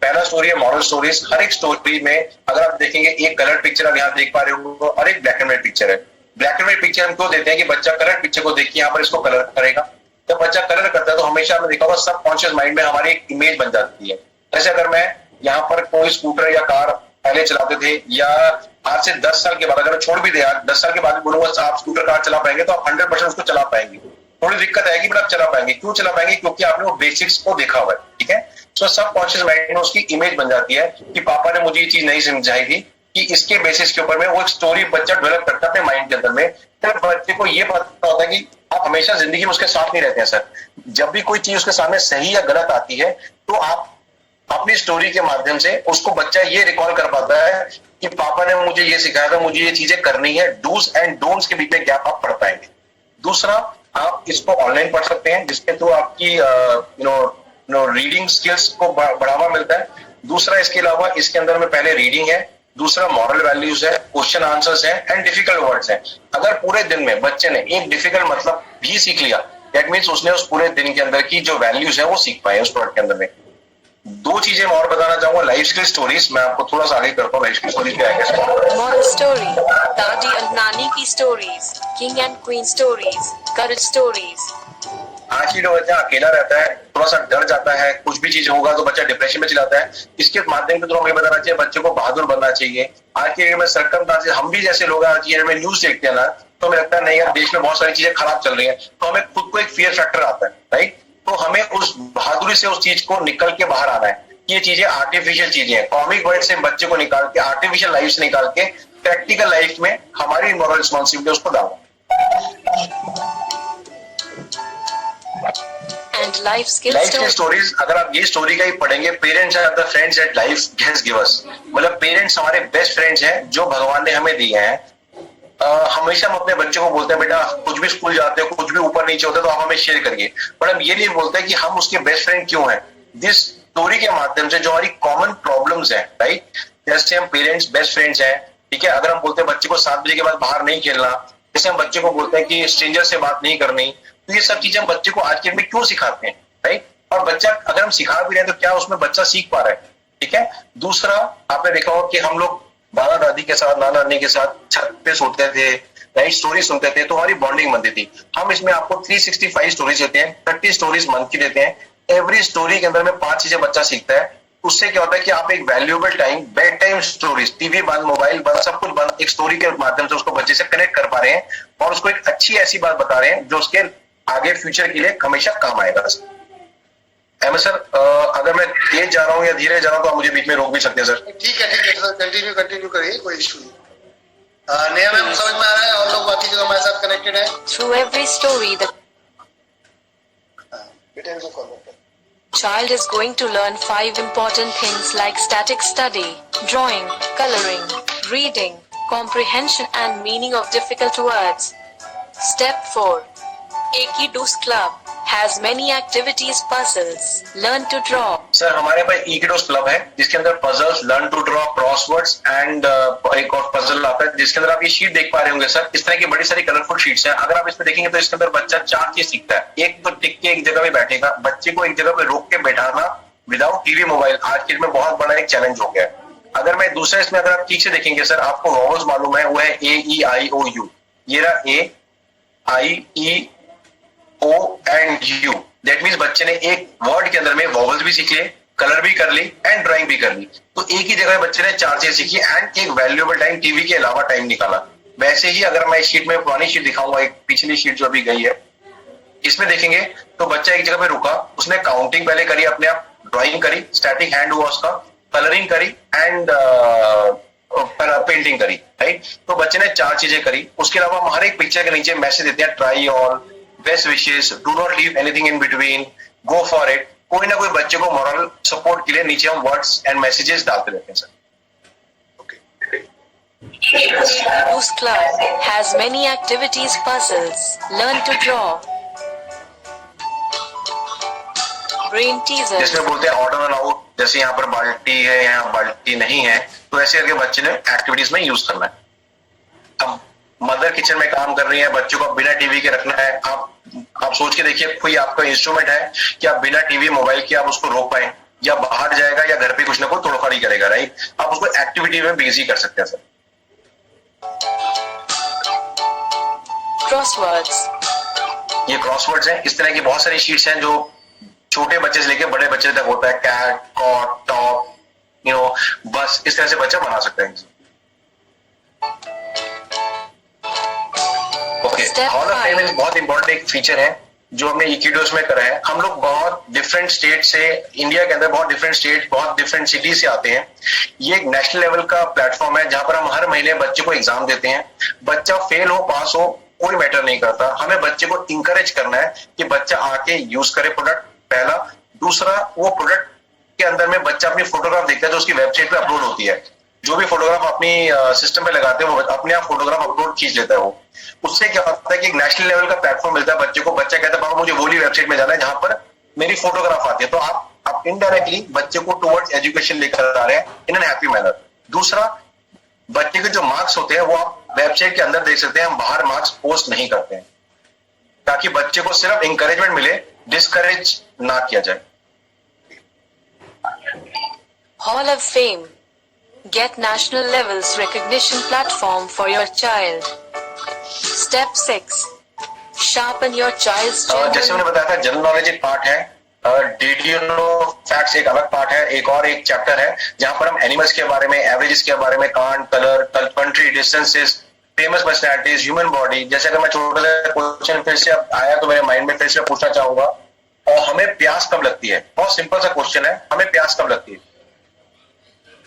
B: पहला स्टोरी है मॉरल स्टोरीज। हर एक स्टोरी में अगर आप देखेंगे एक कलर पिक्चर आप यहाँ देख पा रहे हो और एक ब्लैक एंड व्हाइट पिक्चर है। ब्लैक एंड व्हाइट पिक्चर हम क्यों देते हैं कि बच्चा कलर पिक्चर को देख के यहाँ पर इसको कलर करेगा। जब बच्चा कलर करता है तो हमेशा आपने देखा होगा सबकॉन्शियस माइंड में हमारी एक इमेज बन जाती है। जैसे अगर मैं यहाँ पर कोई स्कूटर या कार पहले चलाते थे, या आज से 10 साल के बाद अगर छोड़ भी दिया, 10 साल के बाद बोलूंगा आप स्कूटर कार चला पाएंगे तो आप 100% उसको चला पाएंगे। थोड़ी दिक्कत आएगी बट आप चला पाएंगे। क्यों चला पाएंगे? क्योंकि आपने वो बेसिक्स को देखा हुआ है। ठीक है, सो सबकॉन्शियस माइंड में उसकी इमेज बन जाती है कि पापा ने मुझे ये चीज नहीं समझाई थी, कि इसके बेसिस के ऊपर में वो एक स्टोरी बच्चा डेवलप करता है अपने माइंड के अंदर में। फिर बच्चे को ये पता होता है कि आप हमेशा जिंदगी में उसके साथ नहीं रहते हैं सर। जब भी कोई चीज उसके सामने सही या गलत आती है तो आप अपनी स्टोरी के माध्यम से उसको बच्चा ये रिकॉल कर पाता है कि पापा ने मुझे ये सिखाया था, मुझे ये चीजें करनी है। डूज एंड डोंट्स के बीच में गैप आप पढ़ पाएंगे। दूसरा, आप इसको ऑनलाइन पढ़ सकते हैं जिसके थ्रू आपकी रीडिंग स्किल्स को बढ़ावा मिलता है। दूसरा, इसके अलावा इसके अंदर में पहले रीडिंग है, दूसरा मॉरल वैल्यूज है, क्वेश्चन आंसर्स है एंड डिफिकल्ट वर्ड्स है। अगर पूरे दिन में बच्चे ने एक डिफिकल्ट मतलब भी सीख लिया, दैट मीन्स उसने उस पूरे दिन के अंदर की जो वैल्यूज है वो सीख पाए उस प्रोडक्ट के अंदर में। दो चीजें मैं और बताना चाहूंगा, लाइफ स्किल स्टोरीज। मैं आपको थोड़ा सा आगे करता हूँ लाइफ स्किल स्टोरीज क्या है।
D: Moral story, दादी और नानी की stories, king and queen stories, courage stories.
B: आज की जो बच्चा अकेला रहता है, थोड़ा सा डर जाता है, कुछ भी चीज होगा तो बच्चा डिप्रेशन में चलाता है, इसके माध्यम के थ्रू हमें बताना चाहिए बच्चे को बहादुर बनना चाहिए। आज के डेट में सरकमस्टांसेस, हम भी जैसे लोग आज की डेट में न्यूज देखते हैं ना, तो हमें लगता है नहीं यार देश में बहुत सारी चीजें खराब चल रही है, तो हमें खुद को एक फियर फैक्टर आता है, राइट। तो हमें उस बहादुरी से उस चीज को निकल के बाहर आना है। ये चीजें आर्टिफिशियल चीजें हैं, कॉमिक वर्ड से बच्चे को निकाल के, आर्टिफिशियल लाइफ से निकाल के प्रैक्टिकल लाइफ में हमारी मॉरल रिस्पॉन्सिबिलिटी उसको डालना।
D: And life skill
B: स्टोरीज, अगर आप ये स्टोरी का ही पढ़ेंगे, parents are the friends that life has given us, मतलब पेरेंट्स हमारे बेस्ट फ्रेंड्स हैं जो भगवान ने हमें दिए हैं। हमेशा हम अपने बच्चों को बोलते हैं बेटा कुछ भी स्कूल जाते हो, कुछ भी ऊपर नीचे होता है तो आप हमें शेयर करिए, पर हम ये नहीं बोलते कि हम उसके बेस्ट फ्रेंड क्यों हैं। दिस स्टोरी के माध्यम से जो हमारी कॉमन प्रॉब्लम्स हैं, राइट, जैसे हम पेरेंट्स बेस्ट फ्रेंड्स हैं, ठीक है। अगर हम बोलते हैं बच्चे को 7 बजे के बाद बाहर नहीं खेलना, जैसे हम बच्चे को बोलते हैं कि स्ट्रेंजर से बात नहीं करनी, तो ये सब चीजें हम बच्चे को आज के डेट में क्यों सिखाते हैं, राइट। और बच्चा अगर हम सिखा भी रहे हैं तो क्या उसमें बच्चा सीख पा रहा है, ठीक है। दूसरा, आपने देखा होगा कि हम लोग दादा दादी के साथ, नाना नानी के साथ छत पे सोते थे, राइट, स्टोरी सुनते थे, तो हमारी बॉन्डिंग बनती थी। हम इसमें आपको 365 स्टोरीज देते हैं, 30 स्टोरीज मंथ की देते हैं। एवरी स्टोरी के अंदर में 5 चीजें बच्चा सीखता है। उससे क्या होता है कि आप एक valuable time, bed time stories, TV बंद, मोबाइल बंद, सब कुछ बंद, एक स्टोरी के माध्यम से उसको बच्चे से कनेक्ट कर पा रहे हैं और उसको एक अच्छी ऐसी बात बता रहे हैं जो उसके आगे फ्यूचर के लिए हमेशा काम आएगा। सर, अगर मैं तेज जा रहा हूँ या धीरे जा रहा हूँ तो आप मुझे बीच में रोक भी सकते हैं सर।
A: ठीक है सर, कंटिन्यू करिए, कोई इशू नहीं। नया मैम समझ में आ रहा है और लोग बाकी जो हमारे साथ कनेक्टेड है।
D: Through every story, the
A: बेटे इनको कॉल करते हैं।
D: child is going to learn 5 important things like static study, drawing, coloring, reading, comprehension and meaning of difficult words. Step 4. Ekido's Club has many activities puzzles. Learn to draw.
B: Sir हमारे पास इकिडोस club है जिसके अंदर puzzles, learn to draw, crosswords and एक और puzzle आता है जिसके अंदर आप ये शीट देख पा रहे होंगे सर। इस तरह की बड़ी सारी कलरफुल शीट्स हैं। अगर आप इसमें देखेंगे तो इसके अंदर बच्चा 4 चीज सीखता है। एक तो टिक के एक जगह पे बैठेगा, बच्चे को एक जगह पे रोक के बैठाना विदाउट टीवी मोबाइल आज के में बहुत बड़ा एक चैलेंज हो गया है। अगर मैं दूसरा इसमें अगर आप ठीक से देखेंगे सर, आपको वॉवल्स मालूम है, वो है A-E-I-O-U। ये रहा A-I-E-O-U। दैट मीन्स बच्चे ने एक वर्ड के अंदर में वॉवल्स भी सीख लिए, कलर भी कर ली एंड ड्राइंग भी कर ली। तो एक ही जगह बच्चे ने 4 चीज सीखी एंड एक वैल्यूएबल टाइम टीवी के अलावा टाइम निकाला। वैसे ही अगर मैं इस शीट में पुरानी शीट दिखाऊंगा, एक पिछली शीट जो अभी गई है, इसमें देखेंगे तो बच्चा एक जगह पे रुका, उसने काउंटिंग पहले करी, अपने आप ड्राइंग करी, स्टैटिक हैंड हुआ उसका, कलरिंग करी एंड पेंटिंग करी, राइट। तो बच्चे ने 4 चीजें करी। उसके अलावा हम हर एक पिक्चर के नीचे मैसेज देते हैं, try all, best wishes, do not leave anything in between, go for it. कोई ना कोई बच्चे को मॉरल सपोर्ट के लिए नीचे हम वर्ड्स एंड मैसेजेस डालते रहते हैं sir.
D: Whose club has many activities puzzles. Learn to draw. Brain teasers.
B: जिसमें बोलते हैं ऑर्डर एंड आउट, जैसे यहाँ पर बाल्टी है, यहाँ बाल्टी नहीं है, तो ऐसे करके बच्चे ने एक्टिविटीज में यूज करना है। अब मदर किचन में काम कर रही है, बच्चों को बिना टीवी के रखना है। आप सोच के देखिए, कोई आपका इंस्ट्रूमेंट है कि आप बिना टीवी मोबाइल के आप उसको रोक पाए, या बाहर जाएगा या घर पे कुछ ना कुछ तोड़फाड़ी करेगा, राइट। आप उसको एक्टिविटी में बिजी कर सकते हैं सर।
D: Crosswords.
B: ये क्रॉसवर्ड्स हैं। इस तरह की बहुत सारी शीट्स हैं जो छोटे बच्चे से लेके बड़े बच्चे तक होता है। कैट, कॉट, टॉप, बस इस तरह से बच्चा बना सकता है। ओके, हॉल ऑफ फेम बहुत इंपॉर्टेंट एक फीचर है जो हमने इक्विडोस में करा है। हम लोग बहुत डिफरेंट स्टेट से, इंडिया के अंदर बहुत डिफरेंट स्टेट, बहुत डिफरेंट सिटी से आते हैं। ये एक नेशनल लेवल का प्लेटफॉर्म है जहां पर हम हर महीने बच्चे को एग्जाम देते हैं। बच्चा फेल हो पास हो कोई मैटर नहीं करता, हमें बच्चे को इंकरेज करना है कि बच्चा आके यूज करे प्रोडक्ट, पहला। दूसरा, वो प्रोडक्ट के अंदर में बच्चा अपनी फोटोग्राफ देखता है जो उसकी वेबसाइट पे अपलोड होती है। जो भी फोटोग्राफ अपनी सिस्टम पे लगाते हैं वो अपने आप फोटोग्राफ अपलोड खींच लेता है। वो उससे क्या होता है कि एक नेशनल लेवल का प्लेटफॉर्म मिलता है बच्चे को। बच्चा कहता है पापा मुझे वो वेबसाइट में जाना है जहां पर मेरी फोटोग्राफ आती है। तो आप इनडायरेक्टली बच्चे को टुवर्ड्स एजुकेशन लेकर आ रहे हैं इन एन हैप्पी मैनर। दूसरा, बच्चे के जो मार्क्स होते हैं वो आप वेबसाइट के अंदर देख सकते हैं, हम बाहर मार्क्स पोस्ट नहीं करते हैं, ताकि बच्चे को सिर्फ इंकरेजमेंट मिले, डिस्करेज ना किया जाए।
D: Hall of Fame. Get national levels recognition platform for your child. Step 6. Sharpen your child's
B: जैसे मैंने
D: general.
B: बताया था, जनरल नॉलेज एक पार्ट है, डिड यू नो फैक्ट्स एक अलग पार्ट है। एक और एक चैप्टर है जहां पर हम एनिमल्स के बारे में, एवरेजेस के बारे में, can't, colour, country, distances, famous personalities, human body. जैसे अगर मैं छोटा सा क्वेश्चन फिर से अब आया तो मेरे माइंड में फिर से पूछना चाहूंगा, और हमें प्यास कब लगती है? बहुत सिंपल सा क्वेश्चन है, हमें प्यास कब लगती है?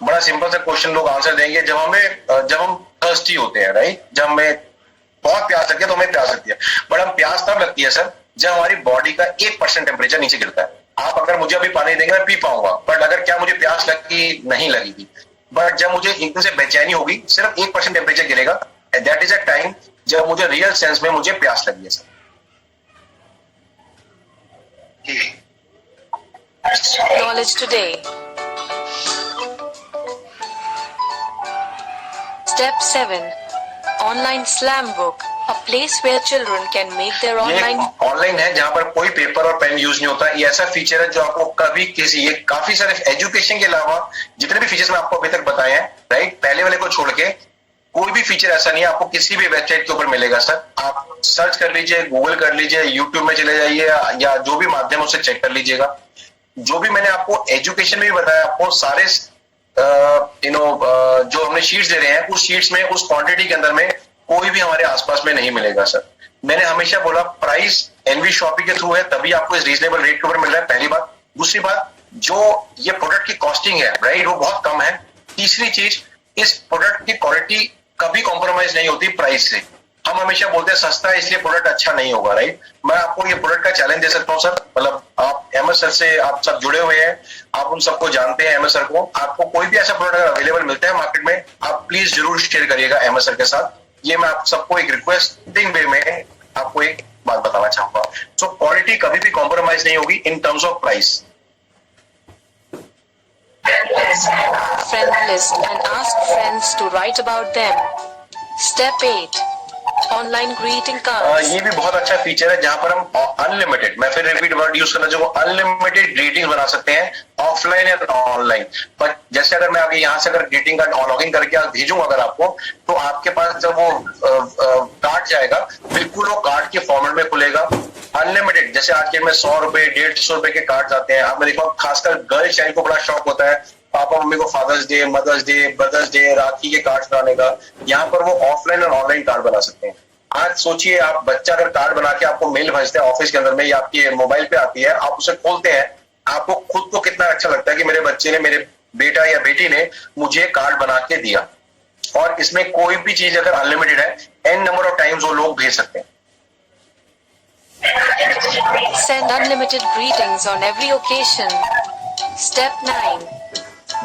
B: बड़ा सिंपल सा क्वेश्चन लोग आंसर देंगे, जब हम थर्स्टी होते हैं, राइट। जब हमें बहुत प्यास लगती है तो हमें प्यास लगती है। बट हम प्यास तब लगती है सर जब हमारी बॉडी का 1% टेम्परेचर नीचे गिरता है। आप अगर मुझे अभी पानी देंगे मैं पी पाऊंगा, बट अगर क्या मुझे प्यास लगी? नहीं लगेगी। बट जब मुझे एकदम से बेचैनी होगी, सिर्फ 1% टेम्परेचर गिरेगा, दैट इज अ टाइम जब मुझे रियल सेंस में मुझे प्यास लगी है sir.
D: Knowledge today. Step 7. Online slam book. A place where children can make their
B: ये
D: online.
B: ऑनलाइन है जहां पर कोई पेपर और पेन यूज नहीं होता। ये ऐसा फीचर है जो आपको कभी किसी, ये काफी सारे एजुकेशन के अलावा जितने भी फीचर्स मैं आपको अभी तक बताए हैं, राइट, पहले वाले को छोड़ के कोई भी फीचर ऐसा नहीं है आपको किसी भी वेबसाइट के ऊपर मिलेगा सर। आप सर्च कर लीजिए, गूगल कर लीजिए, यूट्यूब में चले जाइए, या जो भी माध्यम उसे चेक कर लीजिएगा। जो भी मैंने आपको एजुकेशन में भी बताया, आपको सारे जो हमने शीट्स दे रहे हैं, उस शीट्स में, उस क्वांटिटी के अंदर में कोई भी हमारे आसपास में नहीं मिलेगा सर। मैंने हमेशा बोला प्राइस एनवी शॉपिंग के थ्रू है, तभी आपको इस रीजनेबल रेट के ऊपर मिल रहा है, पहली बात। दूसरी बात, जो ये प्रोडक्ट की कॉस्टिंग है, राइट, वो बहुत कम है। तीसरी चीज, इस प्रोडक्ट की क्वालिटी कभी कॉम्प्रोमाइज नहीं होती प्राइस से। हम हमेशा बोलते हैं सस्ता है इसलिए प्रोडक्ट अच्छा नहीं होगा, राइट। मैं आपको ये प्रोडक्ट का चैलेंज दे सकता हूँ सर, मतलब आप एमएस सर से आप सब जुड़े हुए हैं, आप उन सबको जानते हैं एमएस सर को। आपको कोई भी ऐसा प्रोडक्ट अवेलेबल मिलता है मार्केट में, आप प्लीज जरूर शेयर करिएगा एमएस सर के साथ। ये मैं आप सबको एक रिक्वेस्टिंग वे में आपको एक बात बताना चाहूंगा। सो क्वालिटी कभी भी कॉम्प्रोमाइज नहीं होगी in terms of price.
D: Friend list and ask friends to write about them. Step 8. Online greeting cards.
B: ये भी बहुत अच्छा फीचर है जहां पर हम अनलिमिटेड, मैं फिर रिपीट वर्ड यूज करना चाहूंगा, अनलिमिटेड ग्रीटिंग बना सकते हैं ऑफलाइन और ऑनलाइन। पर जैसे अगर मैं आगे यहाँ से अगर ग्रीटिंग कार्ड लॉगिन करके भेजूंगा अगर आपको, तो आपके पास जब वो कार्ड जाएगा बिल्कुल वो कार्ड के फॉर्मेट में खुलेगा अनलिमिटेड। जैसे आज के में 100 रुपए 150 रुपए के कार्ड आते हैं। आप देखो खासकर गर्ल चाइल्ड को बड़ा शौक होता है पापा मम्मी को fathers day, mothers day, brothers day, Rakhi के कार्ड बनाने का। यहाँ पर वो ऑफलाइन और ऑनलाइन कार्ड बना सकते हैं। आज सोचिए आप बच्चा अगर कार्ड बना के आपको मेल भेजते हैं ऑफिस के अंदर में या आपके मोबाइल पे आती है, आप उसे खोलते हैं, आपको खुद को कितना अच्छा लगता है कि मेरे बच्चे ने, मेरे बेटा या बेटी ने मुझे कार्ड बना के दिया। और इसमें कोई भी चीज अगर अनलिमिटेड है, एन नंबर ऑफ टाइम्स वो लोग भेज सकते हैं।
D: Send unlimited greetings on every occasion. Step 9.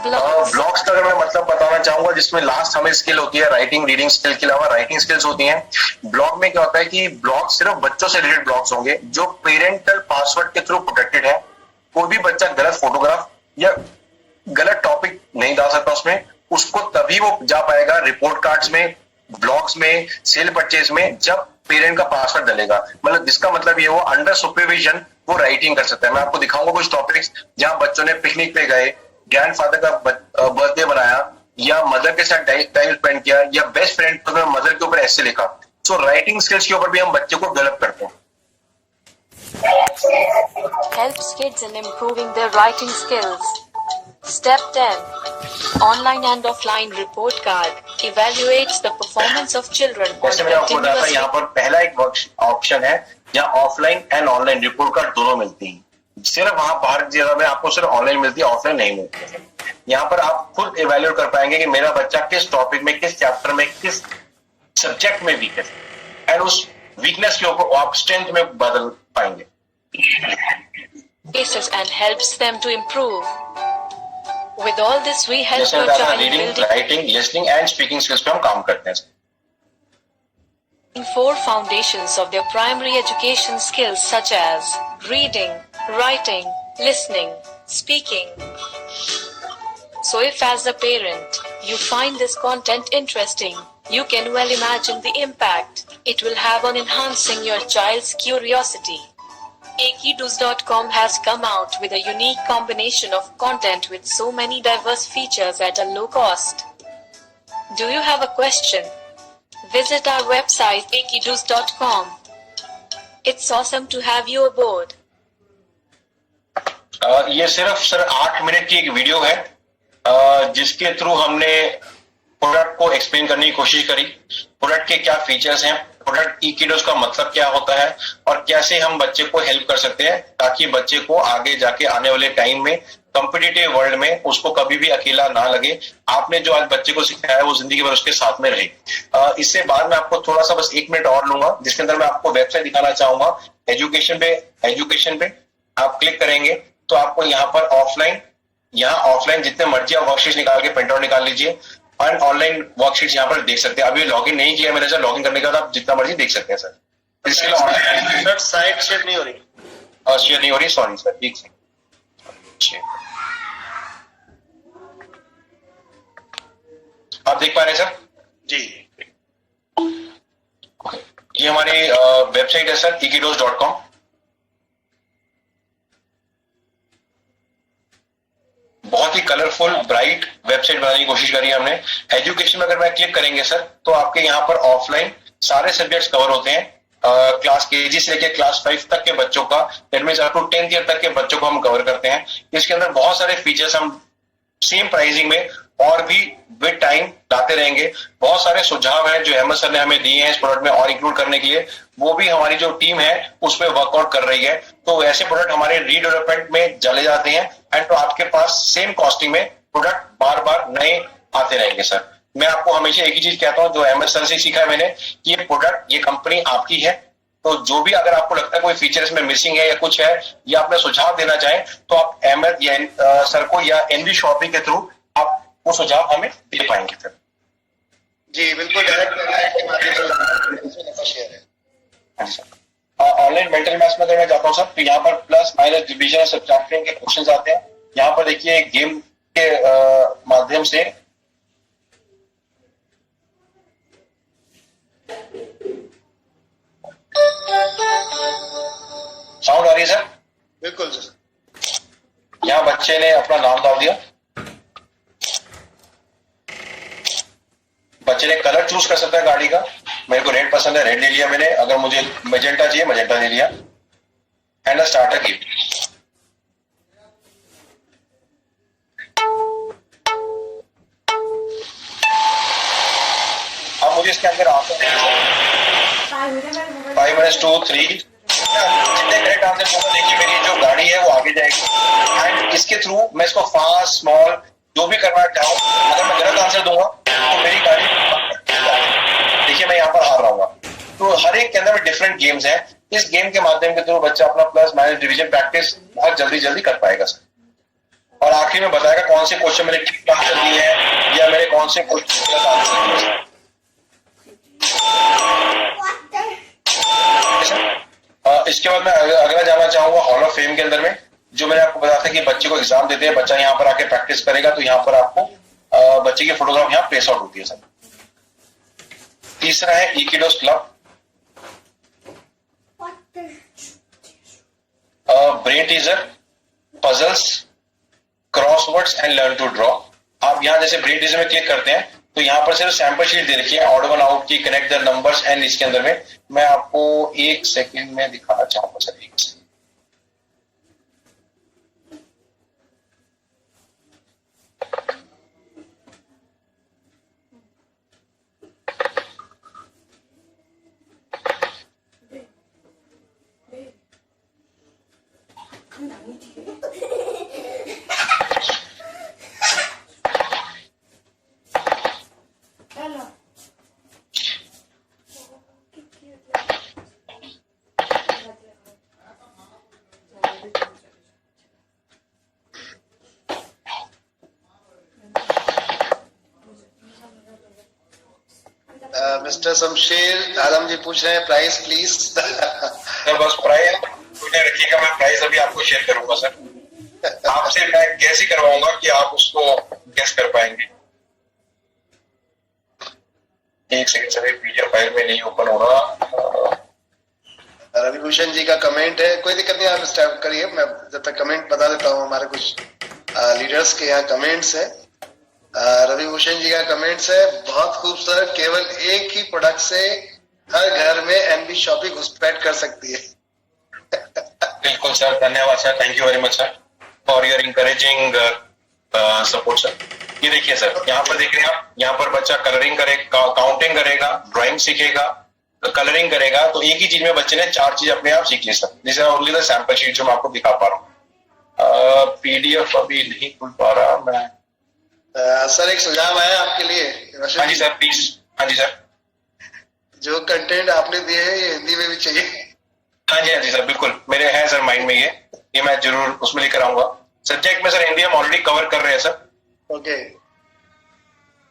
D: Blogs.
B: Blogs का अगर मैं मतलब बताना चाहूंगा, जिसमें लास्ट हमें स्किल होती है राइटिंग, रीडिंग स्किल के अलावा राइटिंग स्किल्स होती हैं। ब्लॉग में क्या होता है कि ब्लॉग सिर्फ बच्चों से रिलेटेड ब्लॉग्स होंगे जो पेरेंटल पासवर्ड के थ्रू प्रोटेक्टेड है। कोई भी बच्चा गलत फोटोग्राफ या गलत टॉपिक नहीं डाल सकता उसमें, उसको तभी वो जा पाएगा रिपोर्ट कार्ड्स में, ब्लॉग्स में, सेल परचेज में, जब पेरेंट का पासवर्ड डलेगा। मतलब जिसका मतलब ये वो अंडर सुपरविजन वो राइटिंग कर सकता है। मैं आपको दिखाऊंगा कुछ टॉपिक्स जहां बच्चों ने पिकनिक पे गए, ग्रैंडफादर का बर्थडे बनाया या मदर के साथ टाइम स्पेंड किया या बेस्ट फ्रेंड तो मदर के ऊपर ऐसे लिखा। सो राइटिंग स्किल्स के ऊपर भी हम बच्चे को डेवलप करते हैं।
D: Helps kids in improving their writing skills. Step 10. Online and offline report card. Evaluates the performance of children on
B: जैसे मैंने आपको बताया था, यहाँ पर पहला एक ऑप्शन है जहाँ offline and online report card दोनों मिलती है। सिर्फ वहां बाहर जगह में आपको सिर्फ ऑनलाइन मिलती है, ऑफलाइन नहीं मिलती है। यहाँ पर आप खुद इवैल्यूएट कर पाएंगे कि मेरा बच्चा किस टॉपिक में, किस चैप्टर में, किस सब्जेक्ट में वीक है, एंड उस वीकनेस के ऊपर आप स्ट्रेंथ में बदल पाएंगे।
D: and helps them to improve. With all this, we help
B: जैसे
D: your child
B: reading,
D: building
B: writing, listening and speaking skills पे हम काम करते हैं।
D: 4 foundations of their primary education skills such as reading, writing, listening, speaking. So if as a parent, you find this content interesting, you can well imagine the impact it will have on enhancing your child's curiosity. Ekidoos.com has come out with a unique combination of content with so many diverse features at a low cost. Do you have a question? Visit our website ekidoos.com. It's awesome to have you aboard.
B: ये सिर्फ sir 8 minute की एक video है जिसके through हमने product को explain करने की कोशिश करी। प्रोडक्ट के क्या फीचर्स हैं, प्रोडक्ट इकीडोस का मतलब क्या होता है और कैसे हम बच्चे को हेल्प कर सकते हैं ताकि बच्चे को आगे जाके आने वाले टाइम में कॉम्पिटिटिव वर्ल्ड में उसको कभी भी अकेला ना लगे। आपने जो आज बच्चे को सिखाया है वो जिंदगी भर उसके साथ में रहे। इससे बाद में आपको थोड़ा सा बस 1 मिनट और लूंगा जिसके अंदर मैं आपको वेबसाइट दिखाना चाहूंगा। एजुकेशन पे आप क्लिक करेंगे तो आपको यहाँ पर ऑफलाइन जितने मर्जी आप वर्कशीट निकाल के प्रिंट आउट निकाल लीजिए और ऑनलाइन वर्कशीट यहाँ पर देख सकते हैं। अभी लॉगिन नहीं किया मैंने सर, लॉगिन करने के बाद आप जितना मर्जी देख सकते हैं सर। इसके लिए
A: साइट शेयर नहीं हो रही,
B: शेयर नहीं हो रही, सॉरी सर, ठीक है। आप देख पा रहे हैं सर
A: जी।
B: ये हमारी वेबसाइट है सर ekidoos.com। बहुत ही कलरफुल ब्राइट वेबसाइट बनाने की कोशिश करी है हमने। एजुकेशन में अगर मैं क्लिक करेंगे सर तो आपके यहाँ पर ऑफलाइन सारे सब्जेक्ट्स कवर होते हैं। क्लास केजी से लेकर क्लास 5 तक के बच्चों का, that means up to 10th year तक के बच्चों को हम कवर करते हैं। इसके अंदर बहुत सारे फीचर्स हम सेम प्राइसिंग में और भी विद टाइम लाते रहेंगे। बहुत सारे सुझाव हैं जो अहमद सर ने हमें दिए हैं इस प्रोडक्ट में और इंक्लूड करने के लिए, वो भी हमारी जो टीम है उस पर वर्कआउट कर रही है। तो ऐसे प्रोडक्ट हमारे रीडेवलपमेंट में चले जाते हैं एंड तो आपके पास सेम कॉस्टिंग में प्रोडक्ट बार बार नए आते रहेंगे सर। मैं आपको हमेशा एक ही चीज कहता हूं जो अहमद सर से सीखा है मैंने कि ये प्रोडक्ट, ये कंपनी आपकी है। तो जो भी अगर आपको लगता है कोई फीचर इसमें मिसिंग है या कुछ है या अपना सुझाव देना चाहें तो आप अहमद या सर को या एनवी शॉपिंग के थ्रू आप वो सुझाव हमें दे पाएंगे सर।
A: जी बिल्कुल, डायरेक्ट के माध्यम से शेयर है।
B: ऑनलाइन मेंटल मैथ्स में अगर मैं जाता हूँ सर, तो यहाँ पर प्लस माइनस डिवीजन सब्ट्रैक्शन के क्वेश्चंस आते हैं। यहाँ पर देखिए गेम के माध्यम से साउंड आ रही है सर?
A: बिल्कुल सर।
B: यहाँ बच्चे ने अपना नाम डाल दिया, बच्चे ने कलर चूज कर सकता है गाड़ी का। मेरे को रेड पसंद है, रेड ले लिया मैंने। अगर मुझे मैजेंटा चाहिए, मैजेंटा ले लिया। And start a game. अब मुझे इसके अंदर आंसर 5-2-3 जितने करेक्ट आंसर होगा, देखिए मेरी जो गाड़ी है वो आगे जाएगी। एंड इसके थ्रू मैं इसको फास्ट स्मॉल जो भी करना चाहूँ, अगर मैं गलत आंसर दूंगा तो मेरी गाड़ी, देखिए मैं यहाँ पर हार रहा हूँ। तो हर एक के अंदर में डिफरेंट गेम्स हैं। इस गेम के माध्यम के थ्रू बच्चा अपना प्लस माइनस डिवीजन प्रैक्टिस बहुत जल्दी कर पाएगा सर। और आखिर में बताएगा कौन से क्वेश्चन मैंने ठीक आंसर दिए हैं या मेरे कौन से क्वेश्चन गलत आंसर दिए हैं। इसके बाद मैं अगला जाना चाहूंगा हॉल ऑफ फेम के अंदर में, जो मैंने आपको बताया था कि बच्चे को एग्जाम देते हैं, बच्चा यहाँ पर आके प्रैक्टिस करेगा, तो यहाँ पर आपको बच्चे की फोटोग्राफ यहाँ प्लेस आउट होती है सर। तीसरा है Ekidos club, brain teaser, puzzles, crosswords and learn to draw. आप यहाँ जैसे ब्रेन टीजर में क्लिक करते हैं तो यहाँ पर सिर्फ सैंपल शीट दे रखी है, ऑड वन आउट की, कनेक्ट द नंबर्स एंड इसके अंदर में मैं आपको 1 सेकेंड में दिखाना चाहूंगा सर। 1 सेकेंड।
A: मिस्टर शमशेर आलम जी पूछ रहे हैं प्राइस प्लीज।
B: सर बस प्राइस रखिएगा, मैं प्राइस अभी आपको शेयर करूंगा सर। आपसे मैं गैस ही करवाऊंगा कि आप उसको गैस कर पाएंगे। 1 सेकेंड सर, पीडीएफ फाइल में नहीं ओपन हो रहा।
A: रवि भूषण जी का कमेंट है, कोई दिक्कत नहीं, आप स्टार्ट करिए, मैं जब तक कमेंट बता देता हूँ। हमारे कुछ लीडर्स के यहाँ कमेंट्स है। रवि भूषण जी का कमेंट्स है, बहुत खूबसूरत, केवल एक ही प्रोडक्ट से हर घर में एनबी शॉपिंग घुसपैठ कर सकती है।
B: बिल्कुल सर, धन्यवाद sir, thank you very much sir for your encouraging support sir. ये देखिए सर, यहाँ पर देख रहे हैं आप, यहाँ पर बच्चा कलरिंग करेगा, काउंटिंग करेगा, ड्राइंग सीखेगा, कलरिंग करेगा, तो एक ही चीज में बच्चे ने 4 चीज अपने आप सीख ली sir. This is only the sample sheet जो मैं आपको दिखा पा रहा हूँ। पीडीएफ अभी नहीं खुल पा रहा मैं।
A: सर एक सुझाव है आपके लिए।
B: हाँ जी सर प्लीज। हाँ जी सर,
A: जो कंटेंट आपने दिए हैं ये हिंदी में भी चाहिए।
B: हाँ जी सर, बिल्कुल मेरे है सर माइंड में ये मैं जरूर उसमें लेकर आऊंगा। सब्जेक्ट में सर हिंदी हम ऑलरेडी कवर कर रहे हैं सर।
A: ओके,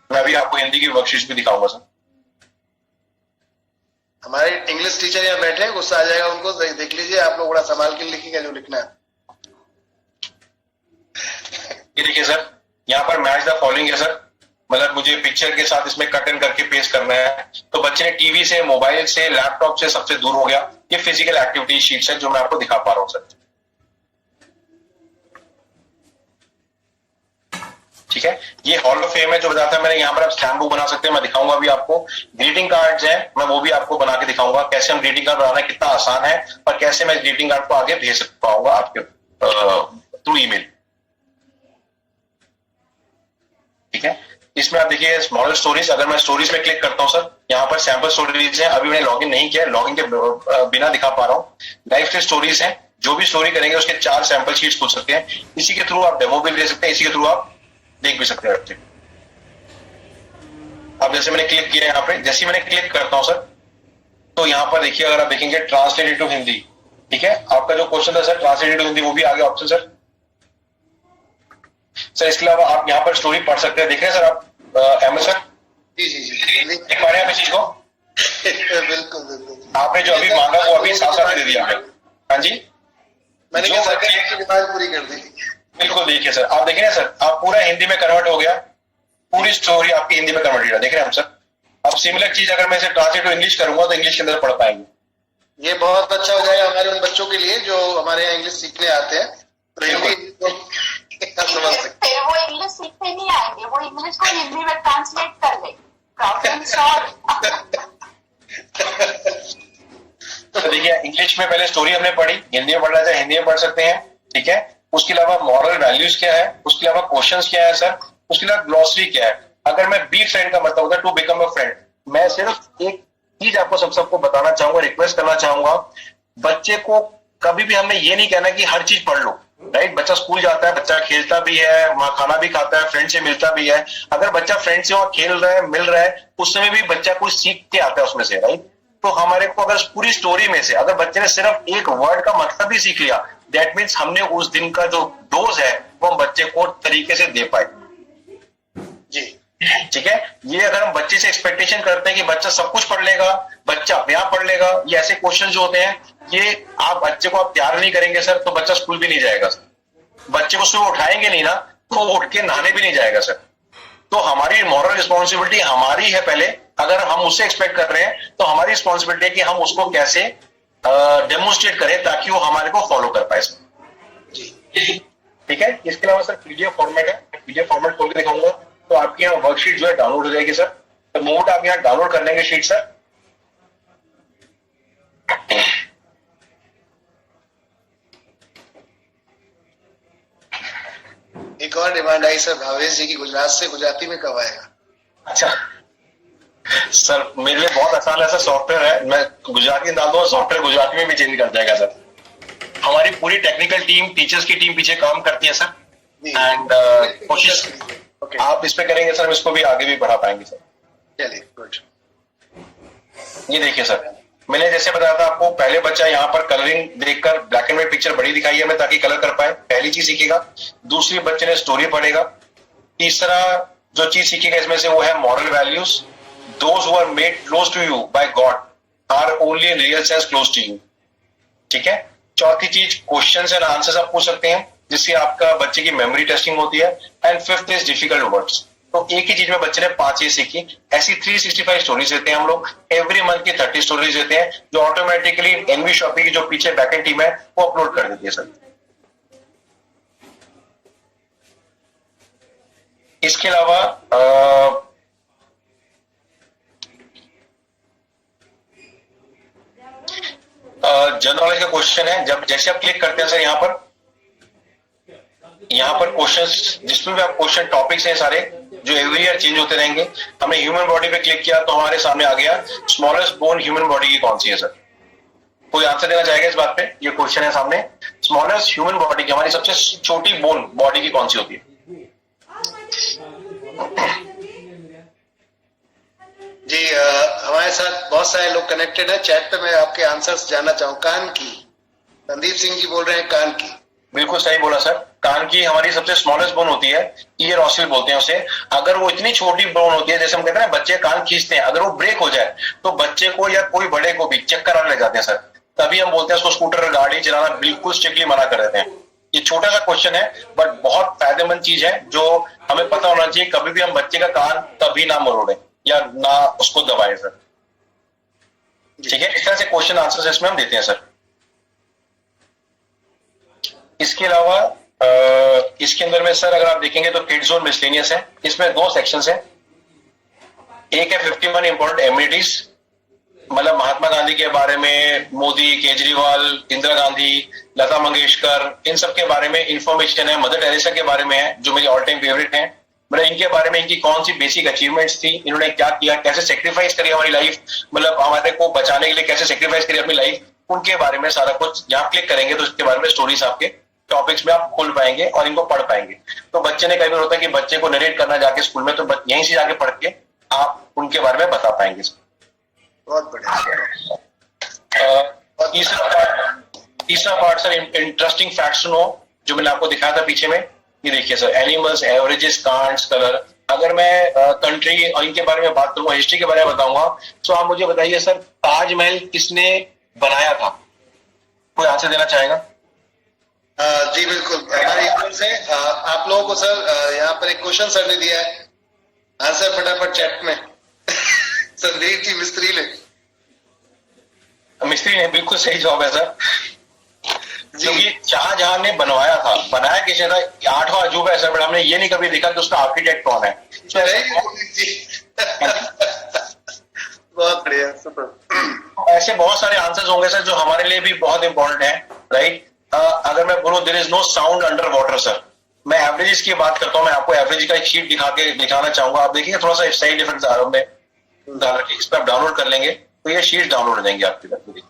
B: मैं अभी आपको हिंदी की वर्कशीट भी दिखाऊंगा सर।
A: हमारे इंग्लिश टीचर यहाँ बैठे हैं, गुस्सा आ जाएगा उनको, देख लीजिए आप लोग बड़ा संभाल के लिखिएगा जो लिखना है।
B: ये देखिए सर, यहाँ पर मैच द फॉलोइंग है सर, मतलब मुझे पिक्चर के साथ इसमें कट एंड करके पेस्ट करना है। तो बच्चे ने टीवी से, मोबाइल से, लैपटॉप से सबसे दूर हो गया। ये फिजिकल एक्टिविटी शीट्स है जो मैं आपको दिखा पा रहा हूँ सर। ठीक है, ये हॉल ऑफ फेम है जो बताया था मैंने। यहाँ पर आप स्टैम्प बुक बना सकते हैं, मैं दिखाऊंगा अभी आपको। ग्रीटिंग कार्ड्स हैं, मैं वो भी आपको बना के दिखाऊंगा कैसे हम ग्रीटिंग कार्ड बनाना कितना आसान है और कैसे मैं ग्रीटिंग कार्ड को आगे भेज पाऊंगा आपके थ्रू ईमेल। ठीक है, इसमें आप देखिए स्मॉल स्टोरीज। अगर मैं स्टोरीज में क्लिक करता हूं सर, यहाँ पर सैंपल स्टोरीज है, अभी मैंने लॉगिन नहीं किया, लॉगिन के बिना दिखा पा रहा हूँ। लाइफ के स्टोरीज है, जो भी स्टोरी करेंगे उसके 4 सैंपल शीट्स खुल सकते हैं। इसी के थ्रू आप डेमो भी ले सकते हैं, इसी के थ्रू आप देख भी सकते हैं। अब जैसे मैंने क्लिक किया यहाँ पे, जैसे मैंने क्लिक करता हूं सर, तो यहाँ पर देखिए, अगर आप देखेंगे ट्रांसलेटेड टू हिंदी। ठीक है, आपका जो क्वेश्चन था सर ट्रांसलेटेड टू हिंदी, वो भी आ गया ऑप्शन सर। सर इसके अलावा आप यहाँ पर स्टोरी पढ़ सकते हैं। देख रहे हैं सर आप अहमद सर?
A: जी जी जी,
B: देख पा रहे हैं आप इस चीज को?
A: बिल्कुल बिल्कुल।
B: आपने जो अभी मांगा वो अभी साथ साथ दे दिया हमें। हाँ जी,
A: मैंने
B: जो
A: कहा सर
B: बच्चे-
A: की डिमांड पूरी कर दी।
B: बिल्कुल देखिए सर, आप देखिए ना सर, आप पूरा हिंदी में कन्वर्ट हो गया, पूरी स्टोरी आपकी हिंदी में कन्वर्टेड है, देख रहे हैं हम सर। अब सिमिलर चीज अगर मैं इसे ट्रांसलेट टू इंग्लिश करूंगा तो इंग्लिश के अंदर पढ़ पाएंगे।
A: ये बहुत अच्छा हो जाएगा हमारे उन बच्चों के लिए जो हमारे यहाँ इंग्लिश सीखने आते हैं, तो हिंदी समझ सकते
E: फिर वो इंग्लिश सीखने नहीं आएंगे, वो इंग्लिश को हिंदी में ट्रांसलेट कर ले। Problem solve.
B: तो देखिए, इंग्लिश में पहले स्टोरी हमने पढ़ी, हिंदी में पढ़ना चाहे हिंदी में पढ़ सकते हैं, ठीक है। उसके अलावा मॉरल वैल्यूज क्या है, उसके अलावा क्वेश्चंस क्या है सर, उसके अलावा ग्लॉसरी क्या है। अगर मैं बी फ्रेंड का मतलब होता है टू बिकम अ फ्रेंड, मैं सिर्फ एक चीज आपको सबको बताना चाहूंगा, रिक्वेस्ट करना चाहूंगा, बच्चे को कभी भी हमने ये नहीं कहना कि हर चीज पढ़ लो, राइट। बच्चा स्कूल जाता है, बच्चा खेलता भी है, वहां खाना भी खाता है, फ्रेंड से मिलता भी है। अगर बच्चा फ्रेंड से वहां खेल रहा है, मिल रहा है, उस समय भी बच्चा कुछ सीख के आता है उसमें से, राइट। तो हमारे को अगर पूरी स्टोरी में से अगर बच्चे ने सिर्फ एक वर्ड का मतलब ही सीख लिया, दैट मीन्स हमने उस दिन का जो डोज है वो हम बच्चे को तरीके से दे पाए।
A: जी,
B: ठीक है। ये अगर हम बच्चे से एक्सपेक्टेशन करते हैं कि बच्चा सब कुछ पढ़ लेगा, बच्चा अपने आप पढ़ लेगा, ये ऐसे क्वेश्चन जो होते हैं, ये आप बच्चे को आप तैयार नहीं करेंगे सर, तो बच्चा स्कूल भी नहीं जाएगा सर। बच्चे को सुबह उठाएंगे नहीं ना, तो उठ के नहाने भी नहीं जाएगा सर। तो हमारी मॉरल रिस्पॉन्सिबिलिटी हमारी है पहले। अगर हम उससे एक्सपेक्ट कर रहे हैं तो हमारी रिस्पॉन्सिबिलिटी है कि हम उसको कैसे डेमोन्स्ट्रेट करें ताकि वो हमारे को फॉलो कर पाए सर।
A: जी,
B: ठीक है। इसके अलावा सर पीडीएफ फॉर्मेट है, पीडीएफ फॉर्मेट खोल के दिखाऊंगा, तो आपकी यहाँ वर्कशीट जो है डाउनलोड हो जाएगी सर। तो मोड आप यहाँ डाउनलोड कर लेंगे शीट सर।
A: एक और डिमांड आई सर भावेश जी की, गुजरात से, गुजराती में कब आएगा?
B: अच्छा सर, मेरे लिए बहुत आसान है सर, सॉफ्टवेयर है, मैं गुजराती डाल दूंगा, सॉफ्टवेयर गुजराती में भी चेंज कर जाएगा सर। हमारी पूरी टेक्निकल टीम, टीचर्स की टीम पीछे काम करती है सर। एंड कोशिश आप इस पे करेंगे सर, हम इसको भी आगे भी बढ़ा पाएंगे सर।
A: चलिए, गुड।
B: ये देखिए सर, मैंने जैसे बताया था आपको, पहले बच्चा यहाँ पर कलरिंग देखकर ब्लैक एंड व्हाइट पिक्चर बड़ी दिखाई है हमें ताकि कलर कर पाए, पहली चीज सीखेगा। दूसरी, बच्चे ने स्टोरी पढ़ेगा। तीसरा जो चीज सीखेगा इसमें से वो है moral values. Those who are made close to you by God are only in real sense close to you, ठीक है। चौथी चीज, क्वेश्चंस एंड आंसर्स आप पूछ सकते हैं जिससे आपका बच्चे की मेमोरी टेस्टिंग होती है। And fifth is difficult words. तो एक ही चीज में बच्चे ने 5 चीज सीखी। ऐसी 365 स्टोरीज देते हैं हम लोग, एवरी मंथ की 30 स्टोरीज देते हैं जो ऑटोमेटिकली एनवी शॉपी की जो पीछे बैकएंड टीम है वो अपलोड कर देती है सर। इसके अलावा जनरल नॉलेज का क्वेश्चन है, जब जैसे आप क्लिक करते हैं सर यहाँ पर क्वेश्चंस, जिसमें भी आप क्वेश्चन टॉपिक्स हैं सारे जो एवरी ईयर चेंज होते रहेंगे। हमने ह्यूमन बॉडी पे क्लिक किया तो हमारे सामने आ गया स्मॉलेस्ट बोन ह्यूमन बॉडी की कौन सी है सर। कोई आंसर देना चाहेगा इस बात पे? ये क्वेश्चन है सामने, स्मॉलेस्ट ह्यूमन बॉडी की, हमारी सबसे छोटी बोन बॉडी की कौन सी होती है?
A: जी, हमारे साथ बहुत सारे लोग कनेक्टेड हैं चैट पे, मैं आपके आंसर्स जानना चाहूँ। कान की, संदीप सिंह जी बोल रहे हैं कान की।
B: बिल्कुल सही बोला सर, कान की हमारी सबसे स्मॉलेस्ट बोन होती है, ईयर ऑसिल बोलते हैं उसे। अगर वो इतनी छोटी बोन होती है, जैसे हम कहते हैं ना बच्चे कान खींचते हैं, अगर वो ब्रेक हो जाए तो बच्चे को या कोई बड़े को भी चक्कर आने लग जाते हैं सर। तभी हम बोलते हैं उसको स्कूटर गाड़ी चलाना बिल्कुल स्ट्रिक्टली मना कर देते हैं। ये छोटा सा क्वेश्चन है बट बहुत फायदेमंद चीज है जो हमें पता होना चाहिए। कभी भी हम बच्चे का कान कभी ना मरोड़े या ना उसको दबाए सर, ठीक है। इस तरह से क्वेश्चन आंसर इसमें हम देते हैं सर। इसके अलावा इसके अंदर में सर अगर आप देखेंगे तो किड्स जोन मिसलेनियस है, इसमें 2 सेक्शंस हैं। एक है 51 इंपॉर्टेंट एमिनिटीज, मतलब महात्मा गांधी के बारे में, मोदी, केजरीवाल, इंदिरा गांधी, लता मंगेशकर, इन सब के बारे में इंफॉर्मेशन है। मदर टेरेसा के बारे में है जो मेरी ऑल टाइम फेवरेट है। मतलब इनके बारे में, इनकी कौन सी बेसिक अचीवमेंट्स थी, इन्होंने क्या किया, कैसे सेक्रीफाइस करी हमारी लाइफ, मतलब हमारे को बचाने के लिए कैसे सेक्रीफाइस करी अपनी लाइफ, उनके बारे में सारा कुछ। यहाँ क्लिक करेंगे तो इसके बारे में स्टोरीज आपके टॉपिक्स में आप खोल पाएंगे और इनको पढ़ पाएंगे। तो बच्चे ने कई बार होता है कि बच्चे को नरेट करना जाके स्कूल में, तो यहीं से जाके पढ़ के आप उनके बारे में बता पाएंगे।
A: बहुत बढ़िया।
B: तीसरा part sir interesting facts no, जो मैंने आपको दिखाया था पीछे में। ये देखिए sir, animals, averages, counts, colour. अगर मैं कंट्री और इनके बारे में बात करूंगा, हिस्ट्री के बारे में बताऊंगा, तो आप मुझे बताइए सर, ताजमहल किसने बनाया था? कोई आंसर देना चाहेगा?
A: जी बिल्कुल, हमारी तरफ से आप लोगों को सर यहाँ पर एक क्वेश्चन सर ने दिया है, आंसर फटाफट चैट में। संदीप जी मिस्त्री ने
B: बिल्कुल सही जवाब है सर, क्योंकि शाहजहां ने बनवाया था। बनाया किसने था? 8वां अजूबा है सर, बट हमने ये नहीं कभी देखा कि उसका आर्किटेक्ट कौन है।
A: बहुत बढ़िया, सुपर।
B: ऐसे बहुत सारे आंसर्स होंगे सर जो हमारे लिए भी बहुत इंपॉर्टेंट है, राइट? अगर मैं बोलूं there is no sound under water sir, मैं एवरेजेस की बात करता हूं, मैं आपको एवरेज का एक शीट दिखाना चाहूंगा। आप देखिए थोड़ा सा सही डिफरेंस इस पर आप डाउनलोड कर लेंगे तो ये शीट डाउनलोड हो जाएंगे आपके पास।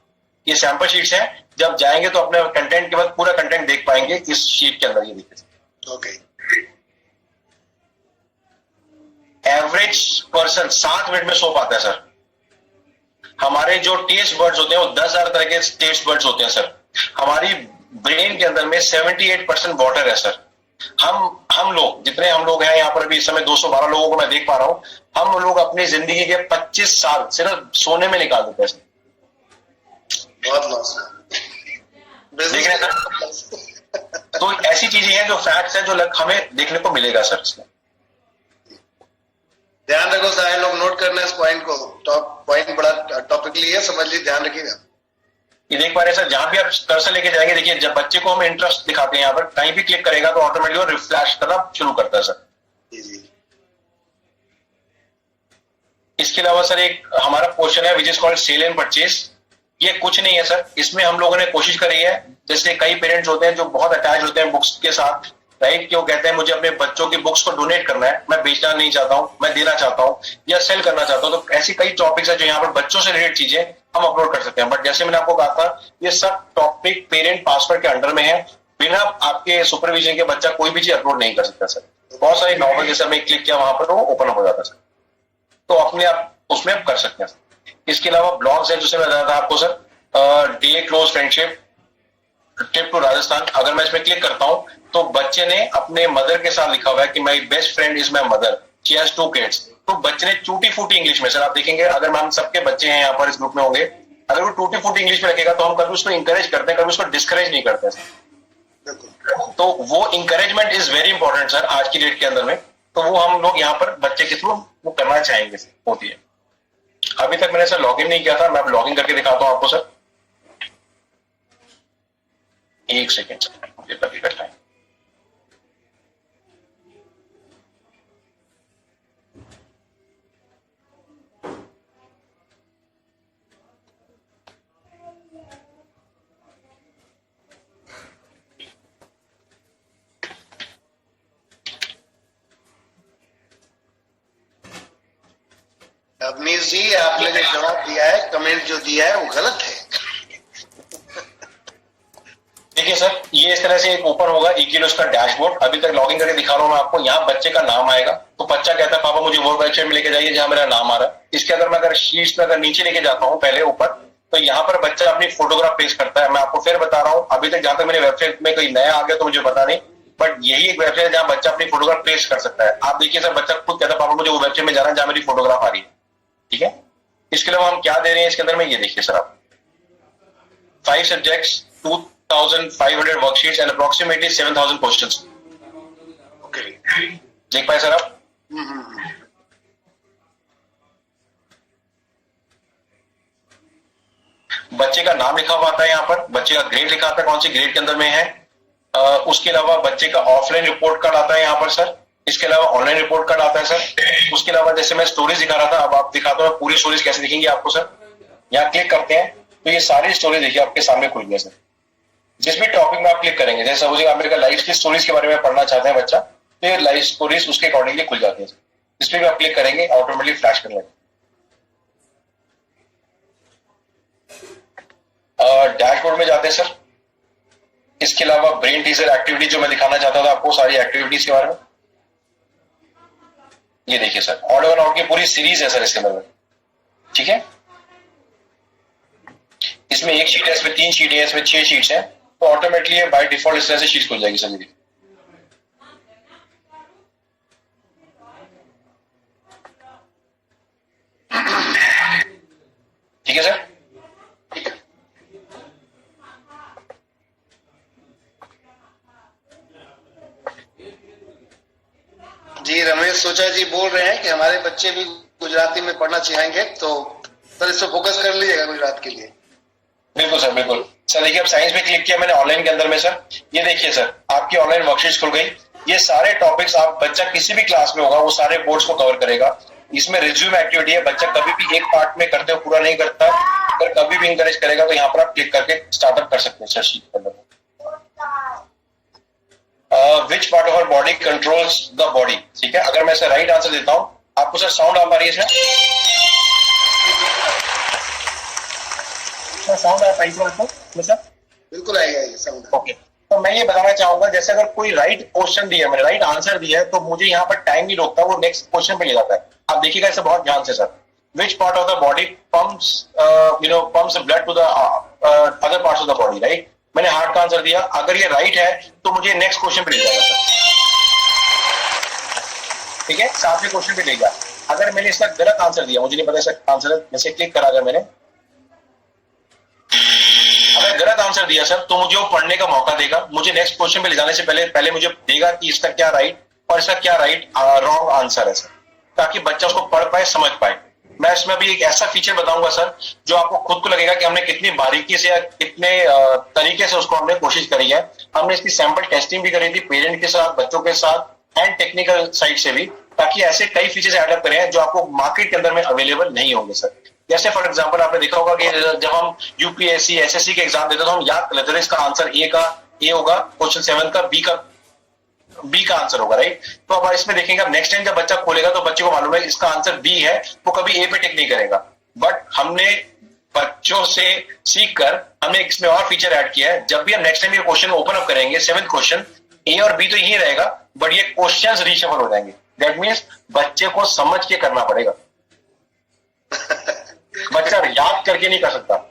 B: ये सैंपल शीट्स हैं, जब जाएंगे तो अपने कंटेंट के बाद पूरा कंटेंट देख पाएंगे इस शीट के अंदर। ये देखिए,
A: ओके।
B: एवरेज पर्सन 7 मिनट में सो पाता है सर। हमारे जो टेस्ट बर्ड्स होते हैं वो 10,000 तरह के टेस्ट बर्ड्स होते हैं सर। हमारी ब्रेन के अंदर में 78% वाटर है सर। हम लोग जितने हम लोग हैं यहाँ पर, अभी इस समय 212 लोगों को मैं देख पा रहा हूं, हम लोग अपनी जिंदगी के 25 साल सिर्फ सोने में निकाल देते हैं।
A: बहुत लॉस
B: देख रहे हैं सर, तो ऐसी चीजें हैं जो फैक्ट्स हैं जो हमें देखने को मिलेगा सर इसमें।
A: ध्यान रखो सारे लोग, नोट करना इस पॉइंट को, टॉप पॉइंट बड़ा टॉपिकली है, समझ लीजिए, ध्यान रखिएगा।
B: ये देख पा रहे हैं सर, जहां भी आप कर्सर लेके जाएंगे, देखिए जब बच्चे को हम इंटरेस्ट दिखाते हैं यहाँ पर, कहीं भी क्लिक करेगा तो ऑटोमेटिकली वो रिफ्लैश करना शुरू करता है सर।
A: जी।
B: इसके अलावा सर एक हमारा क्वेश्चन है which is called sale and purchase. ये कुछ नहीं है सर, इसमें हम लोगों ने कोशिश करी है, जैसे कई पेरेंट्स होते हैं जो बहुत अटैच होते हैं बुक्स के साथ, राइट? क्यों कहते हैं मुझे अपने बच्चों की बुक्स को डोनेट करना है, मैं बेचना नहीं चाहता हूं, मैं देना चाहता हूं या सेल करना चाहता हूं। तो ऐसी कई टॉपिक्स है जो यहाँ पर बच्चों से रिलेटेड चीजें हम अपलोड कर सकते हैं। बट जैसे मैंने आपको कहा था, ये सब टॉपिक पेरेंट पासवर्ड के अंडर में है, बिना आपके सुपरविजन के बच्चा कोई भी चीज अपलोड नहीं कर सकता सर। बहुत सारी नॉर्मल जैसे हमने क्लिक किया वहां पर वो ओपन हो जाता है सर, तो अपने आप उसमें आप कर सकते हैं। इसके अलावा ब्लॉग्स है जिससे मैं बताया था आपको sir, day close friendship, trip to Rajasthan. अगर मैं इसमें क्लिक करता हूं तो बच्चे ने अपने मदर के साथ लिखा हुआ है कि my best friend is my mother, she has 2 kids. तो बच्चे ने टूटी फूटी इंग्लिश में, सर आप देखेंगे अगर हम सबके बच्चे हैं यहाँ पर इस ग्रुप में होंगे, अगर वो टूटी फूटी इंग्लिश में रखेगा तो हम कभी उसको इंकरेज करते हैं, कभी उसको डिस्करेज नहीं करते सर। तो वो encouragement is very important sir आज की डेट के अंदर में। तो वो हम लोग यहाँ पर बच्चे के थ्रू वो करना चाहेंगे सर, होती है। अभी तक मैंने सर लॉगिन नहीं किया था, मैं अब लॉगिन करके दिखाता हूं आपको सर। एक सेकेंड सर, मुझे तभी करना है।
A: अवनीश जी, आपने जो जवाब दिया है, कमेंट जो दिया है वो गलत है।
B: देखिए सर, ये इस तरह से एक ओपन होगा इक्विलोस का डैशबोर्ड। अभी तक लॉगिन करके दिखा रहा हूं मैं आपको। यहाँ बच्चे का नाम आएगा, तो बच्चा कहता है पापा मुझे वो वेबसाइट में लेके जाइए जहां मेरा नाम आ रहा है। इसके अगर मैं शीट्स में अगर नीचे लेके जाता हूँ पहले ऊपर, तो यहाँ पर बच्चा अपनी फोटोग्राफ पेश करता है। मैं आपको फिर बता रहा हूँ, अभी तक जहां तक मेरे वेबसाइट में कोई नया आ गया तो मुझे पता नहीं, बट यही एक वेबसाइट है जहां बच्चा अपनी फोटोग्राफ पेश कर सकता है। आप देखिए सर, बच्चा खुद कहता है पापा मुझे वो वेबसाइट में जाना है जहां मेरी फोटोग्राफ आ रही है, ठीक है। इसके अलावा हम क्या दे रहे हैं इसके अंदर में, ये देखिए सर आप, 5 subjects, 2,500 worksheets and approximately 7,000 questions.
A: Okay,
B: देख पाए सर आप? बच्चे का नाम लिखा हुआ आता है यहाँ पर, बच्चे का ग्रेड लिखा आता है कौन सी ग्रेड के अंदर में है। उसके अलावा बच्चे का ऑफलाइन रिपोर्ट कार्ड आता है यहाँ पर सर। इसके अलावा ऑनलाइन रिपोर्ट कार्ड आता है सर। उसके अलावा जैसे मैं स्टोरीज दिखा रहा था, अब आप दिखाता हूँ पूरी स्टोरीज कैसे दिखेंगी आपको सर। यहाँ क्लिक करते हैं तो ये सारी स्टोरी देखिए आपके सामने खुल गया सर। जिस भी टॉपिक में आप क्लिक करेंगे, जैसे सपोज आप मेरे लाइफ की स्टोरीज के बारे में पढ़ना चाहते हैं बच्चा, तो ये लाइफ स्टोरीज उसके अकॉर्डिंगली खुल जाती है। जिस पे भी आप क्लिक करेंगे ऑटोमेटिकली फ्लैश कर लेंगे। डैशबोर्ड में जाते हैं सर। इसके अलावा ब्रेन टीजर एक्टिविटी जो मैं दिखाना चाहता था आपको, सारी एक्टिविटीज के बारे में ये देखिए सर। ऑड वन आउट की पूरी सीरीज है सर इसके अंदर, ठीक है। इसमें एक शीट है, इसमें 3 शीट है, इसमें 6 शीट्स हैं, तो ऑटोमेटिकली बाय डिफॉल्ट इस तरह से शीट खुल जाएगी सर।
A: सुरेश सोचा जी बोल रहे हैं कि हमारे बच्चे भी गुजराती में पढ़ना चाहेंगे, तो सर इस पर फोकस कर लीजिएगा गुजरात के लिए।
B: बिल्कुल सर, बिल्कुल सर। देखिए अब साइंस में क्लिक किया मैंने ऑनलाइन के अंदर में सर, ये देखिए सर आपकी ऑनलाइन वर्कशीट खुल गई। ये सारे टॉपिक्स आप बच्चा किसी भी क्लास में होगा वो सारे बोर्ड्स को कवर करेगा। इसमें रिज्यूम एक्टिविटी है, बच्चा कभी भी एक पार्ट में करते हुए पूरा नहीं करता, अगर कभी भी इंकरेज करेगा तो यहाँ पर आप क्लिक करके स्टार्टअप कर सकते हैं सर शीट के अंदर। Which part of our body controls the body, ठीक है। अगर मैं इसका राइट आंसर देता हूं, आपको सर साउंड आ पा रही है सर? साउंड आ पाई सर?
A: बिल्कुल आएगा ये साउंड।
B: ओके, तो मैं ये बताना चाहूंगा जैसे अगर कोई राइट क्वेश्चन दिया है, मैंने राइट आंसर दिया है, तो मुझे यहाँ पर टाइम नहीं रोकता, वो नेक्स्ट क्वेश्चन पे ले जाता है। आप देखिएगा इसे बहुत ध्यान से sir. Which part of the body pumps pumps blood to the other parts of the body, right. मैंने हार्ट का आंसर दिया, अगर ये राइट है तो मुझे नेक्स्ट क्वेश्चन पे ले जाएगा सर, ठीक है, सातवें क्वेश्चन पे ले गया। अगर मैंने इसका गलत आंसर दिया, मुझे नहीं पता इसका आंसर है, मैं क्लिक करा अगर मैंने अगर गलत आंसर दिया सर, तो मुझे वो पढ़ने का मौका देगा। मुझे नेक्स्ट क्वेश्चन पे ले जाने से पहले मुझे देगा कि इसका क्या राइट और इसका क्या राइट रॉन्ग आंसर है सर, ताकि बच्चा उसको पढ़ पाए, समझ पाए। मैं इसमें भी एक ऐसा फीचर बताऊंगा सर जो आपको खुद को लगेगा कि हमने कितनी बारीकी से या कितने तरीके से उसको हमने कोशिश करी है। हमने इसकी सैंपल टेस्टिंग भी करी थी पेरेंट के साथ, बच्चों के साथ एंड टेक्निकल साइड से भी, ताकि ऐसे कई फीचर्स एडअप करें जो आपको मार्केट के अंदर में अवेलेबल नहीं होंगे सर। जैसे फॉर एग्जांपल आपने देखा होगा कि जब हम यूपीएससी एसएससी के एग्जाम देते तो हम याद कर लेते थे इसका आंसर ए होगा, क्वेश्चन 7 का बी का आंसर होगा, राइट। तो अब इसमें देखेंगे अब नेक्स्ट टाइम जब बच्चा खोलेगा तो बच्चे को मालूम है इसका आंसर बी है, वो कभी ए पे टिक नहीं करेगा। बट हमने बच्चों से सीख कर हमने इसमें और फीचर ऐड किया है। जब भी हम नेक्स्ट टाइम ये क्वेश्चन ओपन अप करेंगे 7th क्वेश्चन, ए और बी तो यही रहेगा, बट ये क्वेश्चंस रीशफल हो जाएंगे। दैट मीन्स बच्चे को समझ के करना पड़ेगा, बच्चा याद करके नहीं कर सकता।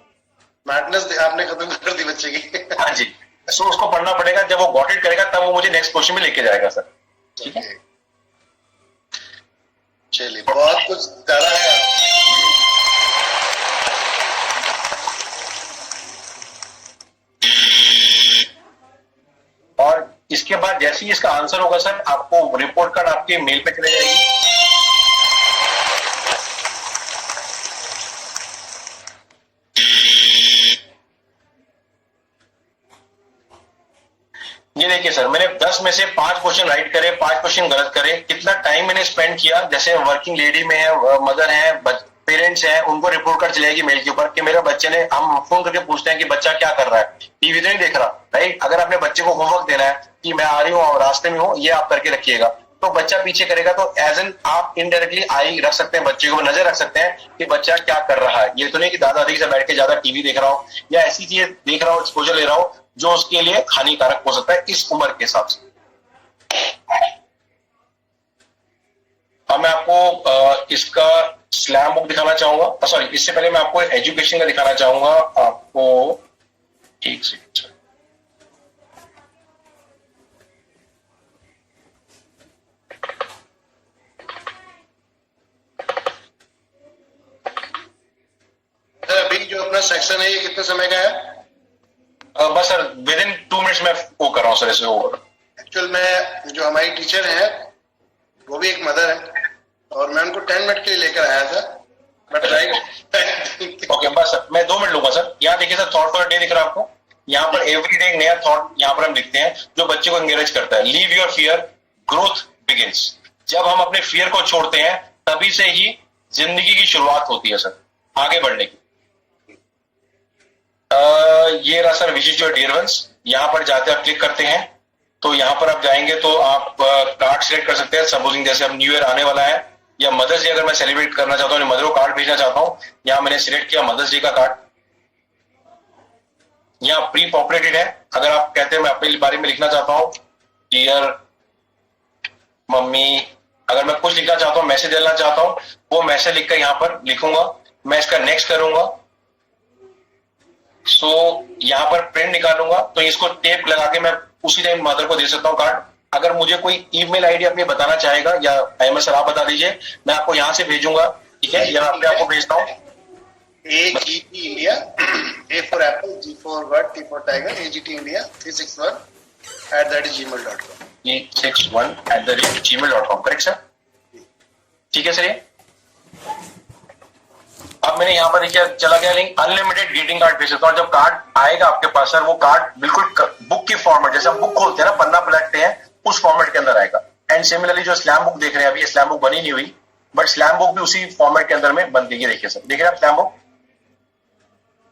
A: मैडनेस आपने खत्म कर दी बच्चे की।
B: हाँ जी, सो उसको पढ़ना पड़ेगा, जब वो गॉट इट करेगा तब वो मुझे नेक्स्ट क्वेश्चन में लेके जाएगा सर, ठीक है।
A: चलिए, बहुत कुछ ज्यादा है।
B: और इसके बाद जैसे ही इसका आंसर होगा सर, आपको रिपोर्ट कार्ड आपके मेल पे चले जाएगी। ये देखिए सर, मैंने 10 में से 5 क्वेश्चन राइट करे, 5 क्वेश्चन गलत करे। कितना टाइम मैंने स्पेंड किया, जैसे वर्किंग लेडी में है, मदर है, पेरेंट्स हैं, उनको रिपोर्ट कार्ड चलेगी मेल के ऊपर कि मेरे बच्चे ने, हम फोन करके पूछते हैं कि बच्चा क्या कर रहा है, टीवी तो नहीं देख रहा, राइट। अगर अपने बच्चे को होमवर्क देना है कि मैं आ रही हूँ और रास्ते में हूँ, ये आप करके रखिएगा, तो बच्चा पीछे करेगा। तो एज एन आप इनडायरेक्टली आई रख सकते हैं, बच्चे को नजर रख सकते हैं कि बच्चा क्या कर रहा है। ये तो नहीं कि दादा दादी से बैठ के ज्यादा टीवी देख रहा हो या ऐसी चीजें देख रहा हो, एक्सपोजर ले रहा हो जो उसके लिए हानिकारक हो सकता है इस उम्र के हिसाब से। अब मैं आपको इसका स्लैम बुक दिखाना चाहूंगा, सॉरी इससे पहले मैं आपको एजुकेशन का दिखाना चाहूंगा आपको, एक सेकंड।
A: अभी जो अपना सेक्शन है ये कितने समय का है?
B: बस सर विद इन 2 मिनट्स में वो कर रहा हूँ सर इसे ओवर।
A: एक्चुअल में जो हमारी टीचर है वो भी एक मदर है और मैं उनको 10 मिनट के लिए लेकर आया था, बट राइट।
B: ओके, बस सर मैं 2 मिनट लूंगा सर। यहाँ देखिए सर, थॉट फॉर डे दिख रहा है आपको। यहाँ पर एवरी डे नया थॉट यहाँ पर हम लिखते हैं जो बच्चे को एंकरेज करता है। Leave your fear, growth begins. जब हम अपने फियर को छोड़ते हैं तभी से ही जिंदगी की शुरुआत होती है सर, आगे बढ़ने की। ये रहा sir which is your dear ones. यहाँ पर जाते आप क्लिक करते हैं तो यहाँ पर आप जाएंगे तो आप कार्ड सिलेक्ट कर सकते हैं। सपोजिंग जैसे अब न्यू ईयर आने वाला है या मदर्स डे अगर मैं सेलिब्रेट करना चाहता हूँ, मदर को कार्ड भेजना चाहता हूँ, यहाँ मैंने सिलेक्ट किया मदर्स डे का कार्ड। यहाँ प्री पॉपुलेटेड है। अगर आप कहते हैं मैं अपने बारे में लिखना चाहता हूँ डियर मम्मी, अगर मैं कुछ लिखना चाहता हूँ, मैसेज देना चाहता हूँ, वो मैसेज लिखकर यहाँ पर लिखूंगा। मैं इसका नेक्स्ट करूंगा, सो यहाँ पर प्रिंट निकालूंगा तो इसको टेप लगा के मैं उसी टाइम मदर को दे सकता हूँ कार्ड। अगर मुझे कोई ईमेल आईडी अपनी बताना चाहेगा या अहमद सर आप बता दीजिए, मैं आपको यहाँ से भेजूंगा, ठीक है। या मैं आपको भेजता हूँ
A: AGT India, A for apple, G for bird, T for tiger, AGT India 361 @gmail.com।
B: 361 @gmail.com, correct sir? ठीक है सर। ये अब मैंने यहाँ पर देखिए चला गया लिंक, अनलिमिटेड ग्रीटिंग कार्ड भेज सकता हूँ। जब कार्ड आएगा आपके पास सर, वो कार्ड बिल्कुल बुक की फॉर्मेट, जैसे हम बुक खोलते हैं ना, पन्ना पलटते हैं, उस फॉर्मेट के अंदर आएगा। एंड सिमिलरली जो स्लैम बुक देख रहे हैं अभी, स्लैम बुक बनी नहीं हुई, बट स्लैम बुक भी उसी फॉर्मेट के अंदर में बनती है। देखिए सर, देख रहे हैं आप स्लैम बुक,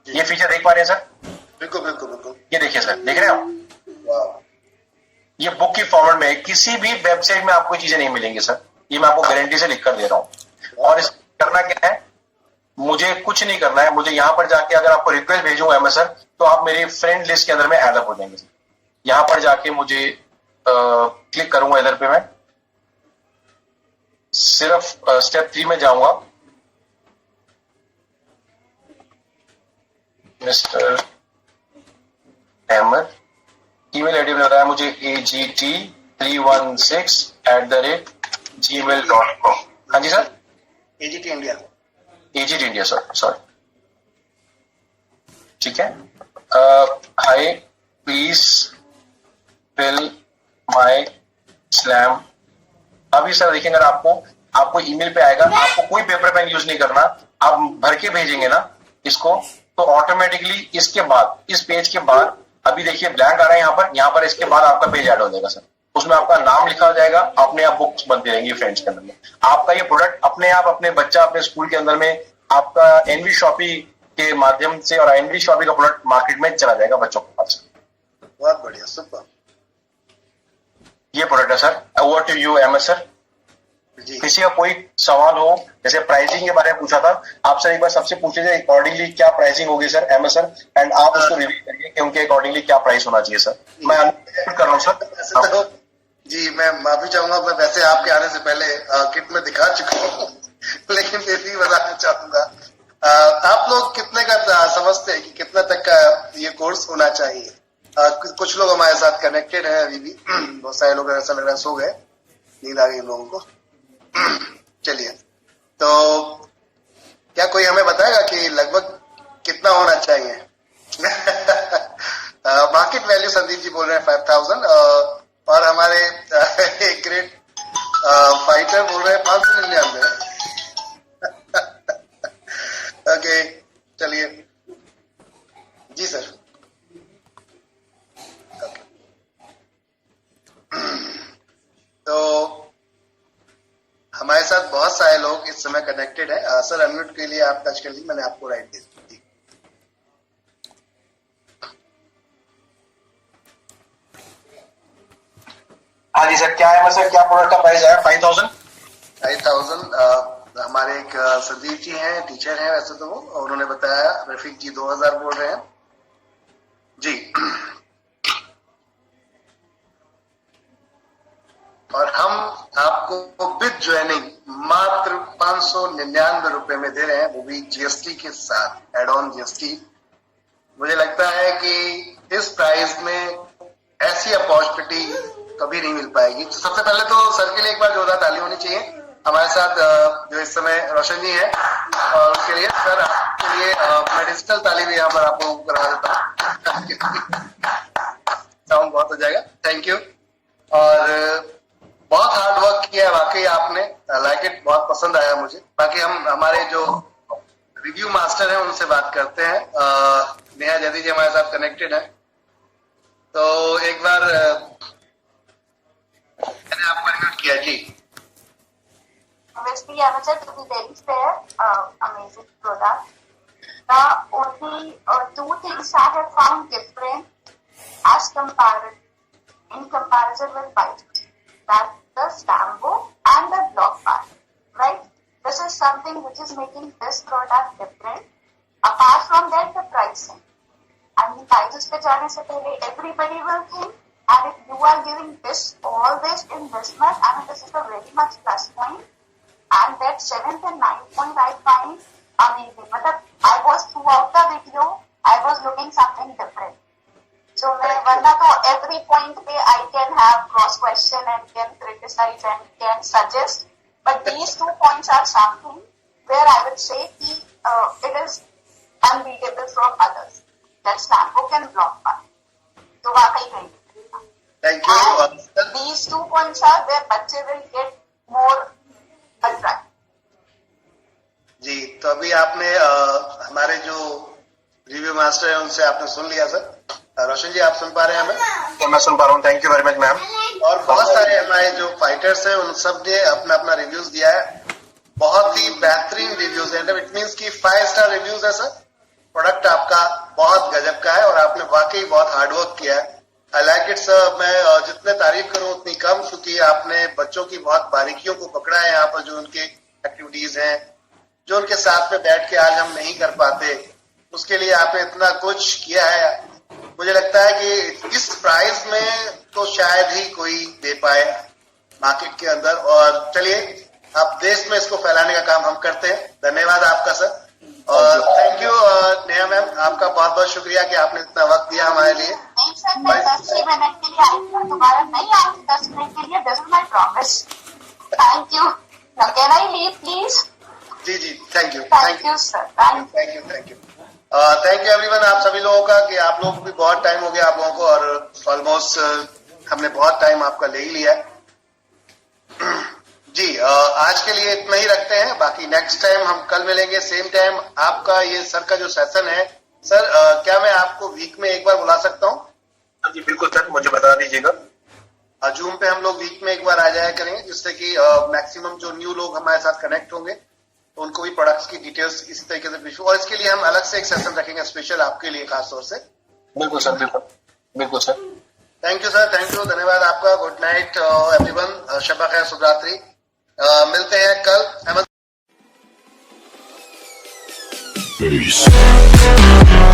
B: ये फीचर देख पा रहे हैं सर?
A: बिल्कुल बिल्कुल बिल्कुल।
B: ये देखिए सर, देख रहे हैं आप?
A: वाह,
B: ये बुक की फॉर्मेट में है, किसी भी वेबसाइट में आपको चीजें नहीं मिलेंगी सर, ये मैं आपको गारंटी से लिख कर दे रहा हूँ। और इस करना क्या है, मुझे कुछ नहीं करना है, मुझे यहाँ पर जाके अगर आपको रिक्वेस्ट भेजूंगा एमएस सर, तो आप मेरी फ्रेंड लिस्ट के अंदर में ऐड अप हो जाएंगे सर। यहाँ पर जाके मुझे क्लिक करूंगा, इधर पे मैं सिर्फ स्टेप 3 में जाऊंगा, मिस्टर अहमद, ईमेल आईडी बताया मुझे AGT316@gmail.com। हाँ जी सर,
A: AGT इंडिया।
B: एजिट इंडिया सर, सॉरी, ठीक है। Hi please fill my slam. अभी सर देखिए, अगर आपको ईमेल पे आएगा, आपको कोई पेपर पेन यूज नहीं करना, आप भर के भेजेंगे ना इसको, तो ऑटोमेटिकली इसके बाद, इस पेज के बाद, अभी देखिए ब्लैंक आ रहा है यहाँ पर इसके बाद आपका पेज ऐड हो जाएगा सर। उसमें आपका नाम लिखा हो जाएगा, अपने आप बुक्स बनती रहेंगी फ्रेंड्स के अंदर में। आपका ये प्रोडक्ट अपने आप, अपने बच्चा अपने स्कूल के अंदर में आपका एनवी शॉपी के माध्यम से, और एनवी शॉपी का प्रोडक्ट मार्केट में चला जाएगा बच्चों के पास।
A: बहुत बढ़िया, सुपर।
B: ये प्रोडक्ट है sir. Over to you MS sir.
A: जी,
B: किसी का कोई सवाल हो, जैसे प्राइसिंग के बारे में पूछा था, आप सर एक बार सबसे पूछ लीजिए अकॉर्डिंगली क्या प्राइसिंग होगी सर एमएस सर, एंड आप उसको रिव्यू करिए कि उनके अकॉर्डिंगली क्या प्राइस होना चाहिए सर। मैं अनुरोध कर रहा हूँ सर।
A: वैसे तो जी मैं माफी चाहूंगा, मैं वैसे आपके आने से पहले किट में दिखा चुका हूँ लेकिन फिर भी बताना चाहूंगा, आप लोग कितने का समझते हैं कि कितना तक का ये कोर्स होना चाहिए? कुछ लोग हमारे साथ कनेक्टेड हैं अभी भी, बहुत सारे लोग ऐसा लग रहा है सो गए, नींद आ गई लोगों को। चलिए, तो क्या कोई हमें बताएगा कि लगभग कितना होना चाहिए? मार्केट वैल्यू संदीप जी बोल रहे हैं 5000, और हमारे एक ग्रेट फाइटर बोल रहे हैं 599। ओके, चलिए जी सर। तो हमारे साथ बहुत सारे लोग इस समय कनेक्टेड है। सर अनम्यूट के लिए आप टच कर लीजिए, मैंने आपको राइट दे दी।
B: हाँ जी सर, क्या है सर, क्या प्रोडक्ट का प्राइस है? 5000।
A: हमारे एक संदीप जी हैं, टीचर हैं वैसे तो वो, और उन्होंने बताया रफीक जी 2000 बोल रहे हैं जी। और हम आपको विद ज्वाइनिंग मात्र 599 रुपए में दे रहे हैं, वो भी जीएसटी के साथ, एड ऑन जीएसटी। मुझे लगता है कि इस प्राइस में ऐसी अपॉर्चुनिटी कभी नहीं मिल पाएगी। तो सबसे पहले तो सर के लिए एक बार जोरदार ताली होनी चाहिए। हमारे साथ जो इस समय रोशन जी है, और उसके लिए सर आपके लिए मैं डिजिटल ताली भी यहाँ पर आपको करवा देता हूँ। साउंड बहुत हो जाएगा, थैंक यू। और बहुत हार्ड वर्क किया है वाकई आपने, लाइक इट, बहुत पसंद आया मुझे। बाकी हम हमारे जो रिव्यू मास्टर हैं उनसे बात करते हैं। नेहा जैदी जी हमारे साथ कनेक्टेड है, तो एक बार मैंने आपको इन्वाइट किया जी।
E: Obviously, I was to be very fair, amazing product. The only two things I have found different as in comparison with Byju's, that's the stamp book and the block part, right? This is something which is making this product different. Apart from that, the pricing. I mean, Byju's पे जाने से पहले everybody will think, and if you are giving this, all this in this much, I mean, this is a very much plus point. And that 7th and 9th point I find amazing. But I was throughout the video, I was looking something different. So वरना तो every point पे I can have cross question and can criticize and can suggest. But these 2 points are something where I would say it is unbeatable from others. That stamp book and block part. तो वाकई नहीं.
A: Thank you.
E: And these 2 points are where बच्चे will get more attract.
A: तो अभी आपने हमारे जो review master है उनसे आपने सुन लिया सर। रोशन जी, आप सुन पा रहे हैं हमें?
B: तो मैं सुन पा रहा हूँ, thank you very much ma'am.
A: और बहुत सारे हमारे जो फाइटर्स हैं उन सब ने अपना अपना रिव्यूज दिया है, बहुत ही बेहतरीन रिव्यूज है। इट मीन्स की 5 स्टार रिव्यूज है सर। प्रोडक्ट आपका बहुत गजब का है और आपने वाकई बहुत हार्डवर्क किया है। I like it sir. मैं जितने तारीफ करूं उतनी कम, क्योंकि आपने बच्चों की बहुत बारीकियों को पकड़ा है यहाँ पर, जो उनके एक्टिविटीज हैं, जो उनके साथ में बैठ के आज हम नहीं कर पाते, उसके लिए आपने इतना कुछ किया है। मुझे लगता है कि इस प्राइस में तो शायद ही कोई दे पाए मार्केट के अंदर। और चलिए, अब देश में इसको फैलाने का काम हम करते हैं। धन्यवाद आपका सर। और थैंक यू नेहा मैम, आपका बहुत बहुत शुक्रिया कि आपने इतना वक्त दिया हमारे लिए।
E: नहीं सर, मैं 10 मिनट के लिए आई हूँ, दोबारा नहीं आऊंगी 10 मिनट के लिए, this is my promise. Thank you. Now can I leave please?
A: जी जी, thank you
E: thank you sir, thank
A: thank you everyone, आप सभी लोगों का, कि आप लोग भी बहुत टाइम हो गया आप लोगों को, और ऑलमोस्ट हमने बहुत टाइम आपका ले ही लिया है। जी, आज के लिए इतना ही रखते हैं। बाकी नेक्स्ट टाइम हम कल मिलेंगे सेम टाइम। आपका ये सर का जो सेशन है सर, क्या मैं आपको वीक में एक बार बुला सकता हूँ?
B: जी बिल्कुल सर, मुझे बता दीजिएगा।
A: जूम पे हम लोग वीक में एक बार आ जाया करेंगे, जिससे कि मैक्सिमम जो न्यू लोग हमारे साथ कनेक्ट होंगे तो उनको भी प्रोडक्ट्स की डिटेल्स इस तरीके से पूछूं, और इसके लिए हम अलग से एक सेशन रखेंगे स्पेशल आपके लिए, खास तौर से।
B: बिल्कुल सर, बिल्कुल sir.
A: Thank you sir, thank you, धन्यवाद आपका। गुड नाइट एवरीवन, शब्बा खैर, शुभ रात्रि। मिलते हैं कल।
F: Peace.